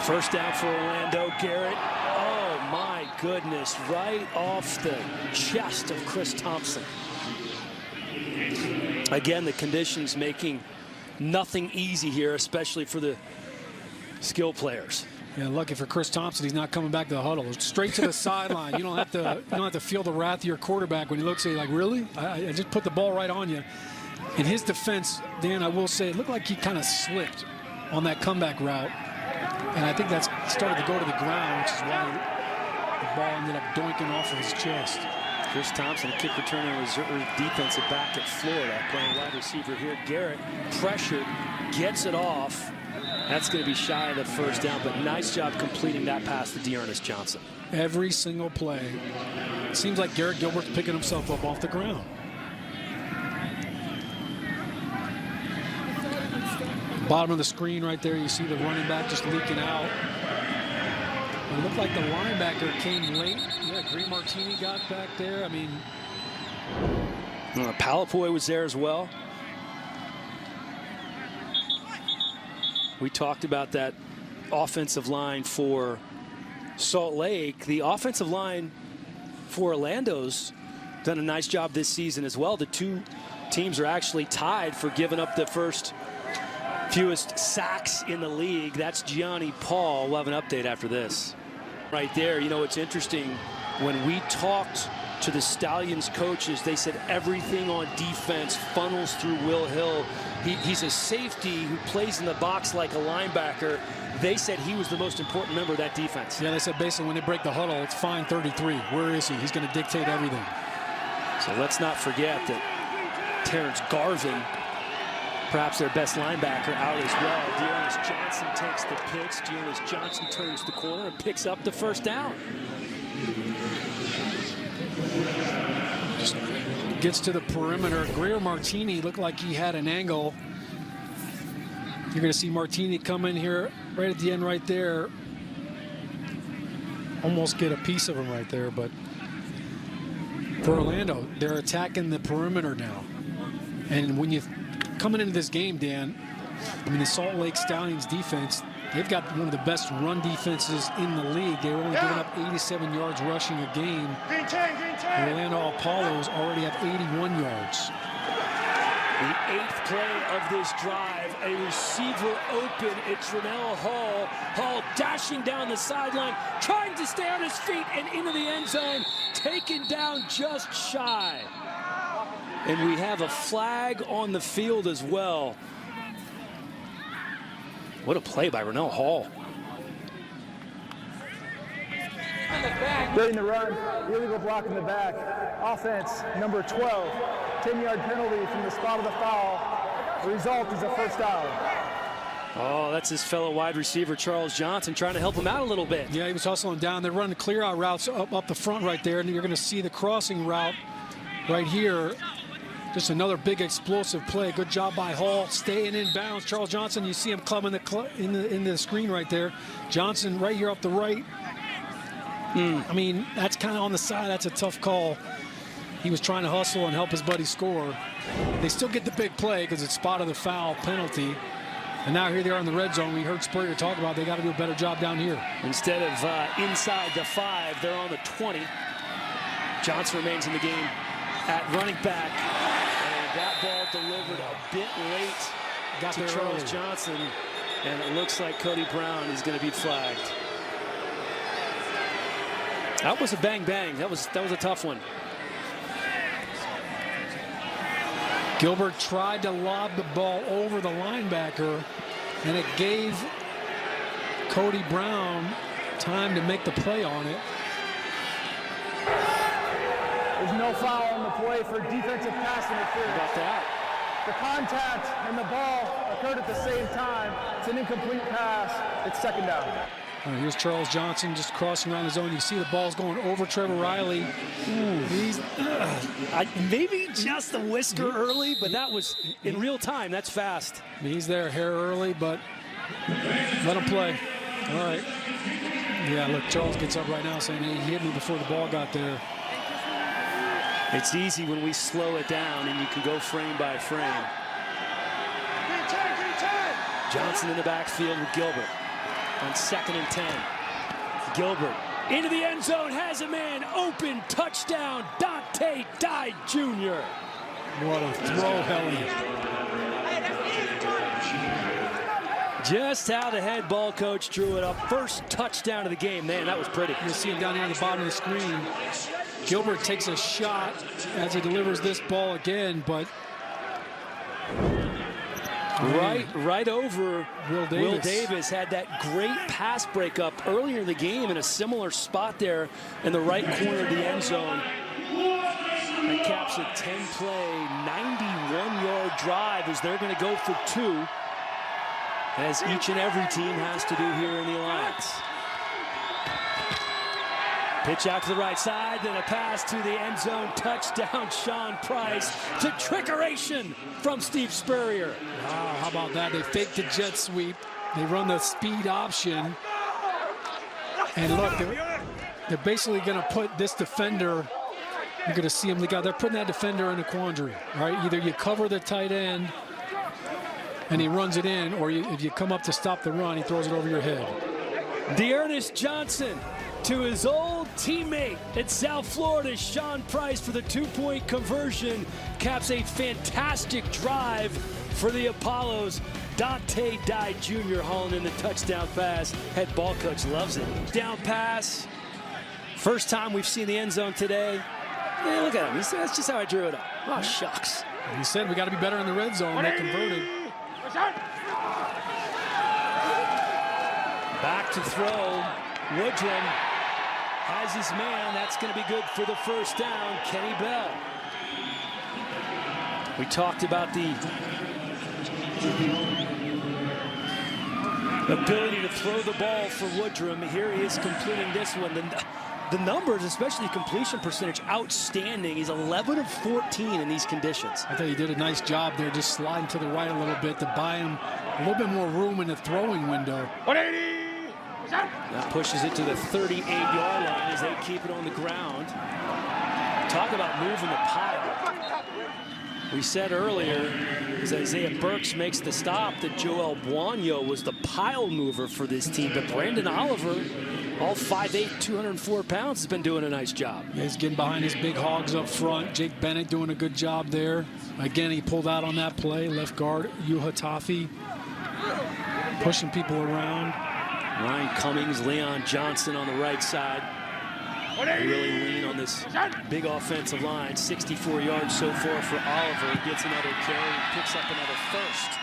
First down for Orlando. Garrett, oh my goodness, right off the chest of Chris Thompson. Again, the conditions making nothing easy here, especially for the skill players. Yeah, lucky for Chris Thompson, he's not coming back to the huddle. Straight to the sideline. You don't have to feel the wrath of your quarterback when he looks at you like, really? I just put the ball right on you. In his defense, Dan, I will say, it looked like he kind of slipped on that comeback route. And I think that's started to go to the ground, which is why the ball ended up doinking off of his chest. Chris Thompson, a kick returning reserve defensive back at Florida, playing wide receiver here. Garrett, pressured, gets it off. That's going to be shy of the first down, but nice job completing that pass to Dearness Johnson. Every single play. It seems like Garrett Gilbert's picking himself up off the ground. Bottom of the screen right there, you see the running back just leaking out. It looked like the linebacker came late. Yeah, Green Martini got back there. I mean, Palapoy was there as well. We talked about that offensive line for Salt Lake. The offensive line for Orlando's done a nice job this season as well. The 2 teams are actually tied for giving up the first fewest sacks in the league. That's Gianni Paul. We'll have an update after this. Right there, you know, it's interesting. When we talked to the Stallions coaches, they said everything on defense funnels through Will Hill. He's a safety who plays in the box like a linebacker. They said he was the most important member of that defense. Yeah, they said basically when they break the huddle, it's fine 33. Where is he? He's going to dictate everything. So let's not forget that Terrence Garvin, perhaps their best linebacker, out as well. Dearness Johnson takes the pitch. Dearness Johnson turns the corner and picks up the first down. Just gets to the perimeter. Greer Martini looked like he had an angle. You're going to see Martini come in here right at the end right there. Almost get a piece of him right there, but for Orlando, they're attacking the perimeter now. And when you coming into this game, Dan, I mean, the Salt Lake Stallions defense, they've got one of the best run defenses in the league. They're only giving up 87 yards rushing a game. The Orlando Apollos already have 81 yards. The 8th play of this drive, a receiver open. It's Renell Hall. Hall dashing down the sideline, trying to stay on his feet and into the end zone. Taken down just shy. And we have a flag on the field as well. What a play by Renell Hall. During the run, illegal block in the back. Offense, number 12. 10-yard penalty from the spot of the foul. The result is a first down. Oh, that's his fellow wide receiver, Charles Johnson, trying to help him out a little bit. Yeah, he was hustling down. They're running clear-out routes up the front right there, and you're going to see the crossing route right here. Just another big explosive play. Good job by Hall, staying in bounds. Charles Johnson, you see him clubbing in the screen right there. Johnson right here off the right. I mean, that's kind of on the side. That's a tough call. He was trying to hustle and help his buddy score. They still get the big play because it's spotted the foul penalty. And now here they are in the red zone. We heard Spurrier talk about they got to do a better job down here. Instead of inside the 5, they're on the 20. Johnson remains in the game at running back. And that ball delivered a bit late to Charles Johnson. And it looks like Cody Brown is going to be flagged. That was a bang-bang. That was a tough one. Gilbert tried to lob the ball over the linebacker, and it gave Cody Brown time to make the play on it. There's no foul on the play for defensive pass interference. How about that? The contact and the ball occurred at the same time. It's an incomplete pass. It's second down. Here's Charles Johnson just crossing around the zone. You see the ball's going over Trevor Riley. He's maybe just a whisker early, but that was in real time. That's fast. He's there, hair early, but let him play. All right. Yeah, look, Charles gets up right now saying he hit me before the ball got there. It's easy when we slow it down and you can go frame by frame. Johnson in the backfield with Gilbert on 2nd and 10. Gilbert into the end zone, has a man open, touchdown, Dante Dye Jr. What a throw, Helly. Just how the head ball coach drew it up. First touchdown of the game. Man, that was pretty. You'll see him down here on the bottom of the screen. Gilbert takes a shot as he delivers this ball again, but right over Will Davis. Had that great pass breakup earlier in the game in a similar spot there in the right corner of the end zone. And caps a 10-play, 91-yard drive as they're going to go for 2, as each and every team has to do here in the Alliance. Pitch out to the right side, then a pass to the end zone. Touchdown, Sean Price to trickeration from Steve Spurrier. Wow, how about that? They fake the jet sweep. They run the speed option. And look, they're basically going to put this defender, you're going to see him, they're putting that defender in a quandary, right? Either you cover the tight end and he runs it in, or if you come up to stop the run, he throws it over your head. Dearness Johnson to his old teammate at South Florida, Sean Price, for the 2-point conversion. Caps a fantastic drive for the Apollos. Dante Dye Jr. hauling in the touchdown pass. Head ball coach loves it. Down pass. First time we've seen the end zone today. Yeah, look at him. He said, that's just how I drew it up. Oh, shucks. He said we got to be better in the red zone. They converted. Back to throw. Woodrum has his man. That's going to be good for the first down. Kenny Bell. We talked about the ability to throw the ball for Woodrum. Here he is completing this one. The numbers, especially completion percentage, outstanding. He's 11 of 14 in these conditions. I thought he did a nice job there, just sliding to the right a little bit to buy him a little bit more room in the throwing window. 180. That pushes it to the 38-yard line as they keep it on the ground. Talk about moving the pile. We said earlier, as Isaiah Burks makes the stop, that Joel Buonio was the pile mover for this team. But Brandon Oliver, all 5'8", 204 pounds, has been doing a nice job. Yeah, he's getting behind his big hogs up front. Jake Bennett doing a good job there. Again, he pulled out on that play. Left guard, Yuha Tafi, pushing people around. Ryan Cummings, Leon Johnson on the right side. They really lean on this big offensive line. 64 yards so far for Oliver. He gets another carry and picks up another first.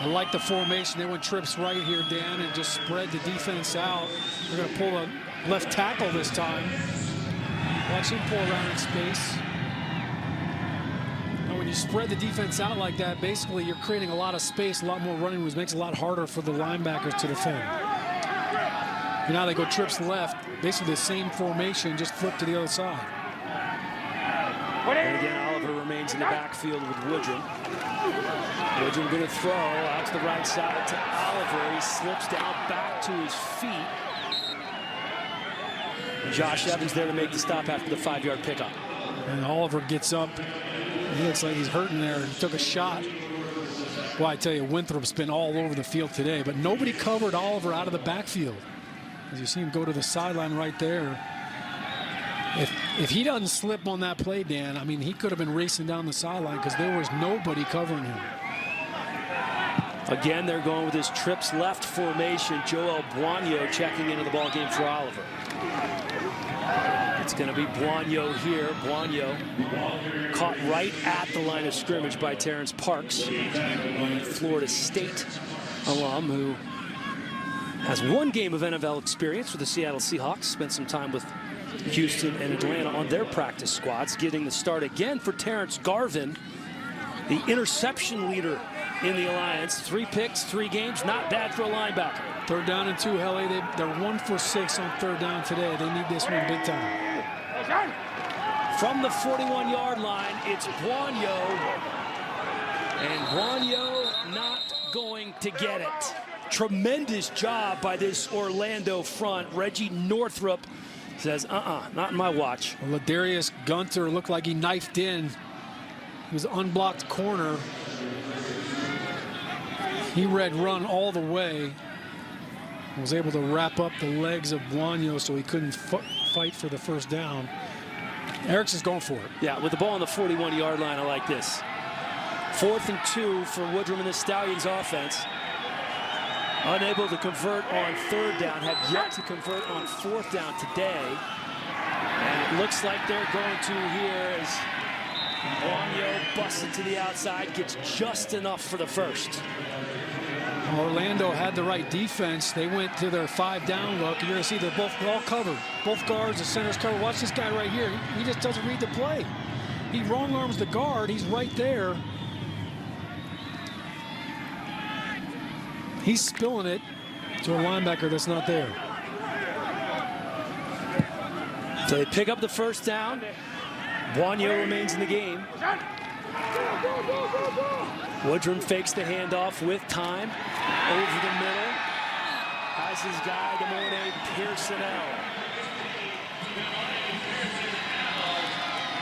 I like the formation. They went trips right here, Dan, and just spread the defense out. They're going to pull a left tackle this time. Watch him pull around in space. Now, when you spread the defense out like that, basically you're creating a lot of space, a lot more running room. It makes it a lot harder for the linebackers to defend. And now they go trips left, basically the same formation, just flip to the other side. And again, Oliver remains in the backfield with Woodrum. Woodrum going to throw out to the right side to Oliver. He slips down back to his feet. Josh Evans there to make the stop after the 5-yard pickup. And Oliver gets up. He looks like he's hurting there. He took a shot. Well, I tell you, Winthrop's been all over the field today, but nobody covered Oliver out of the backfield. As you see him go to the sideline right there. If he doesn't slip on that play, Dan, I mean, he could have been racing down the sideline because there was nobody covering him. Again, they're going with his trips left formation. Joel Buonio checking into the ball game for Oliver. It's going to be Buonio here. Buonio caught right at the line of scrimmage by Terrence Parks, a Florida State alum who has one game of NFL experience with the Seattle Seahawks. Spent some time with Houston and Atlanta on their practice squads. Getting the start again for Terrence Garvin, the interception leader in the Alliance. 3 picks, 3 games, not bad for a linebacker. 3rd down and 2, Helly. They're 1 for 6 on 3rd down today. They need this one big time. From the 41-yard line, it's Buonio. And Buonio not going to get it. Tremendous job by this Orlando front. Reggie Northrup says, not in my watch. Well, Ladarius Gunter looked like he knifed in. He was an unblocked corner. He read run all the way. Was able to wrap up the legs of Buonio so he couldn't fight for the 1st down. Erickson's going for it. Yeah, with the ball on the 41-yard line, I like this. 4th and 2 for Woodrum and the Stallions offense. Unable to convert on 3rd down, have yet to convert on 4th down today. And it looks like they're going to here as Buonio busted to the outside, gets just enough for the 1st. Orlando had the right defense. They went to their 5-down look. You're going to see they're all covered. Both guards, the center's covered. Watch this guy right here. He just doesn't read the play. He wrong arms the guard. He's right there. He's spilling it to a linebacker that's not there. So they pick up the 1st down. Buonio remains in the game. Woodrum fakes the handoff with time. Over the middle. Has his guy, Demone Pearsonell.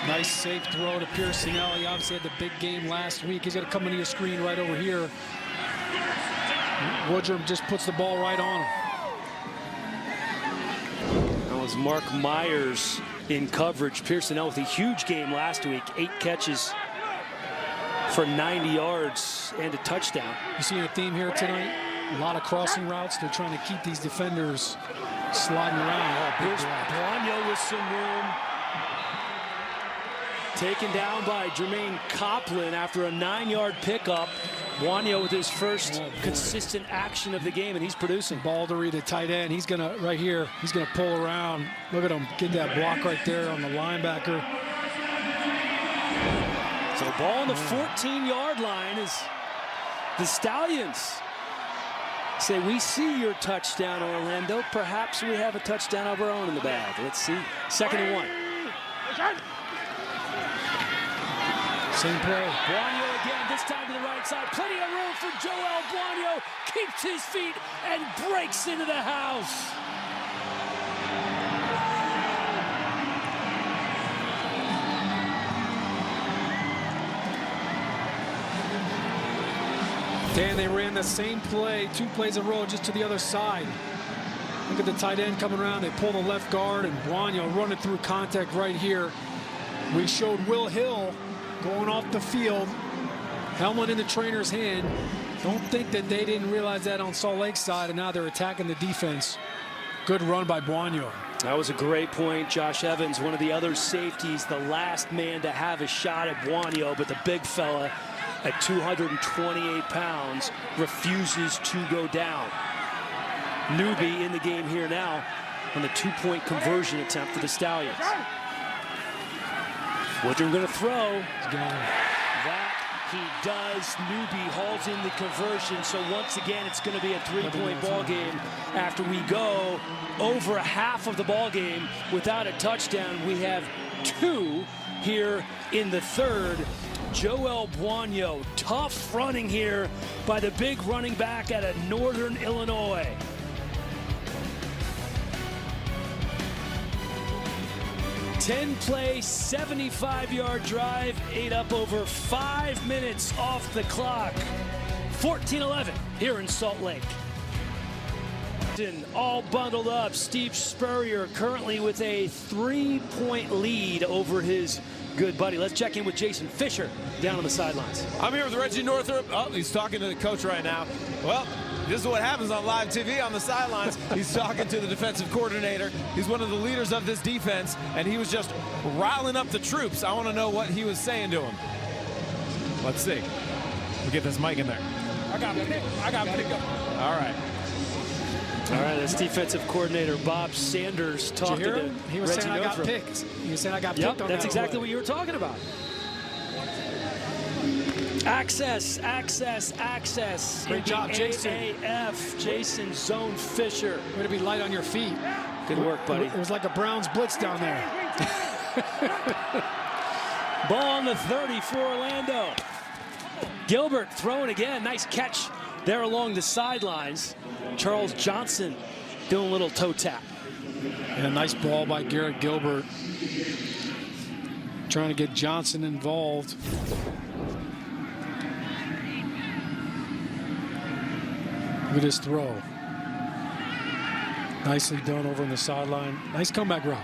Nice safe throw to Pearsonell. He obviously had the big game last week. He's going to come into your screen right over here. Woodrum just puts the ball right on him. That was Mark Myers in coverage. Pearsonell with a huge game last week. 8 catches for 90 yards and a touchdown. You see a theme here tonight? A lot of crossing routes. They're trying to keep these defenders sliding around. Here's Buonio with some room. Taken down by Jermaine Copeland after a 9-yard pickup. Buonio with his first consistent action of the game, and he's producing. Baldery, the tight end, he's gonna right here. He's gonna pull around. Look at him get that block right there on the linebacker. So the ball on the 14-yard line is the Stallions. Say, we see your touchdown, Orlando. Perhaps we have a touchdown of our own in the bag. Let's see. 2nd and 1. Same play. Buonio again, this time to the right side. Plenty of room for Joel Buonio. Keeps his feet and breaks into the house. Dan, they ran the same play, 2 plays in a row, just to the other side. Look at the tight end coming around. They pull the left guard, and Buonio running through contact right here. We showed Will Hill going off the field, helmet in the trainer's hand. Don't think that they didn't realize that on Salt Lake side, and now they're attacking the defense. Good run by Buonio. That was a great point. Josh Evans, one of the other safeties, the last man to have a shot at Buonio, but the big fella at 228 pounds refuses to go down. Newby in the game here now on the 2-point conversion attempt for the Stallions. Woodrum going to throw. That he does. Newby hauls in the conversion. So once again, it's going to be a 3-point ball game. After we go over half of the ball game without a touchdown, we have 2 here in the third. Joel Buono, tough running here by the big running back out of Northern Illinois. Ten-play, 75-yard drive, ate up over 5 minutes off the clock. 14-11 here in Salt Lake. All bundled up. Steve Spurrier currently with a 3-point lead over his good buddy. Let's check in with Jason Fisher down on the sidelines. I'm here with Reggie Northrup. Oh, he's talking to the coach right now. Well, this is what happens on live TV on the sidelines. He's talking to the defensive coordinator. He's one of the leaders of this defense, and he was just riling up the troops. I want to know what he was saying to him. Let's see. We'll get this mic in there. I got pick up. All right. All right, that's defensive coordinator Bob Sanders talking to He was Reggie saying I got Northrup. picked. He was saying I got Yep, picked on that's that exactly play. what you were talking about. Access, access, access. Great job, Jason. AAF, Jason Zone Fisher. Way to be light on your feet. Good work, buddy. It was like a Browns blitz down there. Ball on the 30 for Orlando. Gilbert throwing again. Nice catch there along the sidelines. Charles Johnson doing a little toe tap. And a nice ball by Garrett Gilbert. Trying to get Johnson involved. Look at this throw. Nicely done over on the sideline. Nice comeback route.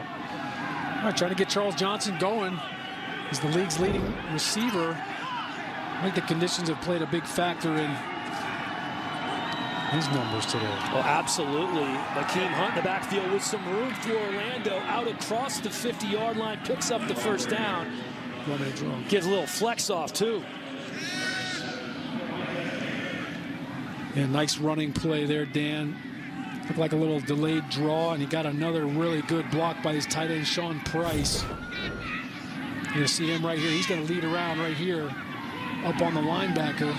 All right, trying to get Charles Johnson going. He's the league's leading receiver. I think the conditions have played a big factor in his numbers today. Well, absolutely. Akeem Hunt in the backfield with some room for Orlando. Out across the 50-yard line, picks up the first down. Gives a little flex off, too. Yeah, nice running play there, Dan. Looked like a little delayed draw, and he got another really good block by his tight end, Sean Price. You'll see him right here. He's going to lead around right here up on the linebacker.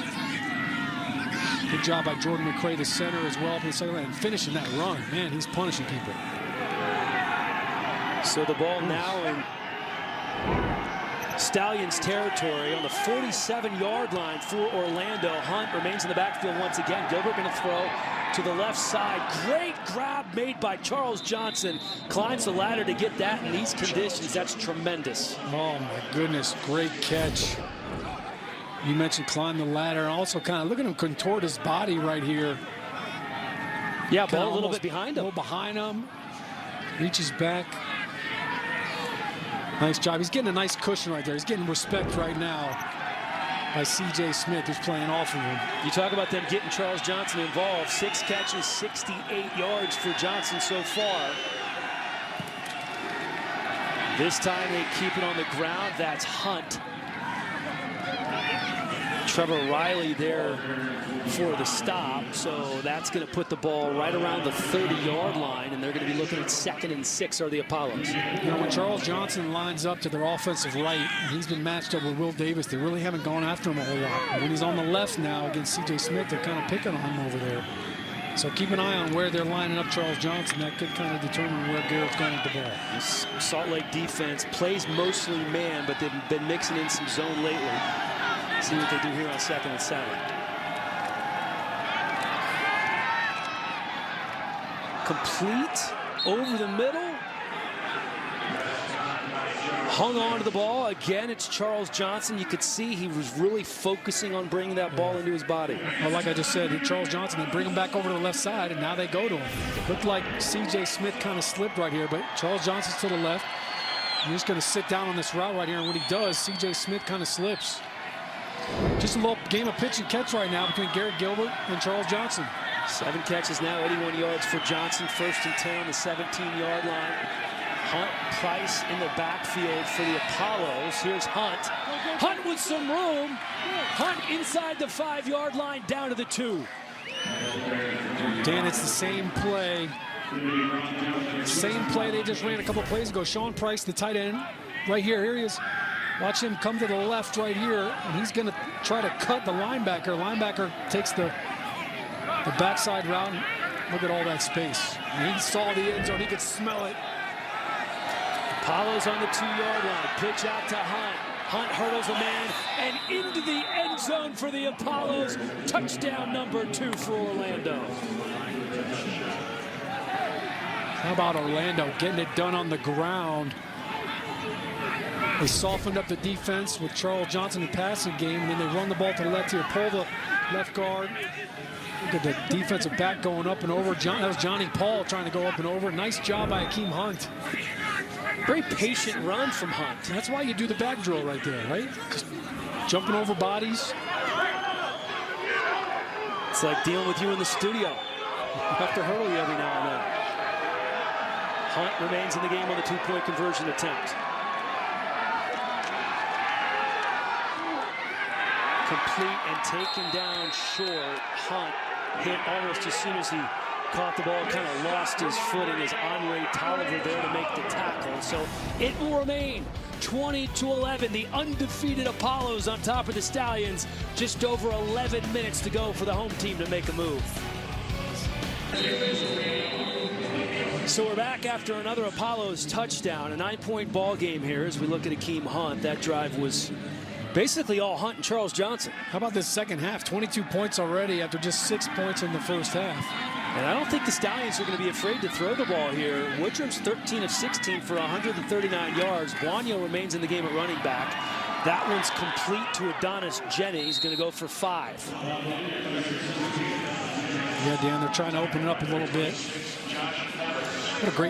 Good job by Jordan McCray, the center, as well, and finishing that run. Man, he's punishing people. So the ball now in Stallions territory on the 47-yard line for Orlando. Hunt remains in the backfield once again. Gilbert going to throw to the left side. Great grab made by Charles Johnson. Climbs the ladder to get that in these conditions. That's tremendous. Oh, my goodness. Great catch. You mentioned climb the ladder. Also kind of look at him contort his body right here. Yeah, ball a little bit behind him. A little behind him. Reaches back. Nice job. He's getting a nice cushion right there. He's getting respect right now by C.J. Smith, who's playing off of him. You talk about them getting Charles Johnson involved. 6 catches, 68 yards for Johnson so far. This time they keep it on the ground. That's Hunt. Trevor Riley there for the stop, so that's going to put the ball right around the 30-yard line, and they're going to be looking at 2nd and 6 are the Apollos. You know, when Charles Johnson lines up to their offensive right, and he's been matched up with Will Davis, they really haven't gone after him a whole lot. But when he's on the left now against C.J. Smith, they're kind of picking on him over there. So keep an eye on where they're lining up Charles Johnson. That could kind of determine where Garrett's going with the ball. This Salt Lake defense plays mostly man, but they've been mixing in some zone lately. See what they do here on 2nd and 7. Complete over the middle. Hung on to the ball. Again, it's Charles Johnson. You could see he was really focusing on bringing that ball into his body. Well, like I just said, Charles Johnson, they bring him back over to the left side, and now they go to him. Looked like C.J. Smith kind of slipped right here, but Charles Johnson's to the left. He's just going to sit down on this route right here, and when he does, C.J. Smith kind of slips. Just a little game of pitch and catch right now between Garrett Gilbert and Charles Johnson. 7 catches now, 81 yards for Johnson. 1st and 10 on the 17-yard line. Hunt, Price in the backfield for the Apollos. Here's Hunt. Hunt with some room. Hunt inside the 5-yard line, down to the 2. Dan, it's the same play. Same play they just ran a couple plays ago. Sean Price, the tight end, right here. Here he is. Watch him come to the left right here, and he's going to try to cut the linebacker. Linebacker takes the backside route. Look at all that space. And he saw the end zone. He could smell it. Apollo's on the 2-yard line. Pitch out to Hunt. Hunt hurdles a man and into the end zone for the Apollos. Touchdown number 2 for Orlando. How about Orlando getting it done on the ground? They softened up the defense with Charles Johnson in the passing game, and then they run the ball to the left here, pull the left guard. Look at the defensive back going up and over. That was Johnny Paul trying to go up and over. Nice job by Akeem Hunt. Very patient run from Hunt. That's why you do the back drill right there, right? Just jumping over bodies. It's like dealing with you in the studio. I have to hurdle you every now and then. Hunt remains in the game on the 2-point conversion attempt. Complete and taken down short. Hunt hit almost as soon as he caught the ball, kind of lost his footing as Andre Tolliver there to make the tackle. So it will remain 20-11. The undefeated Apollos on top of the Stallions. Just over 11 minutes to go for the home team to make a move. So we're back after another Apollos touchdown. A 9-point ball game here as we look at Akeem Hunt. That drive was basically all Hunt and Charles Johnson. How about this second half? 22 points already after just 6 points in the first half. And I don't think the Stallions are going to be afraid to throw the ball here. Woodrum's 13 of 16 for 139 yards. Buonio remains in the game at running back. That one's complete to Adonis Jennings. He's going to go for 5. Yeah, Dan, they're trying to open it up a little bit. What a great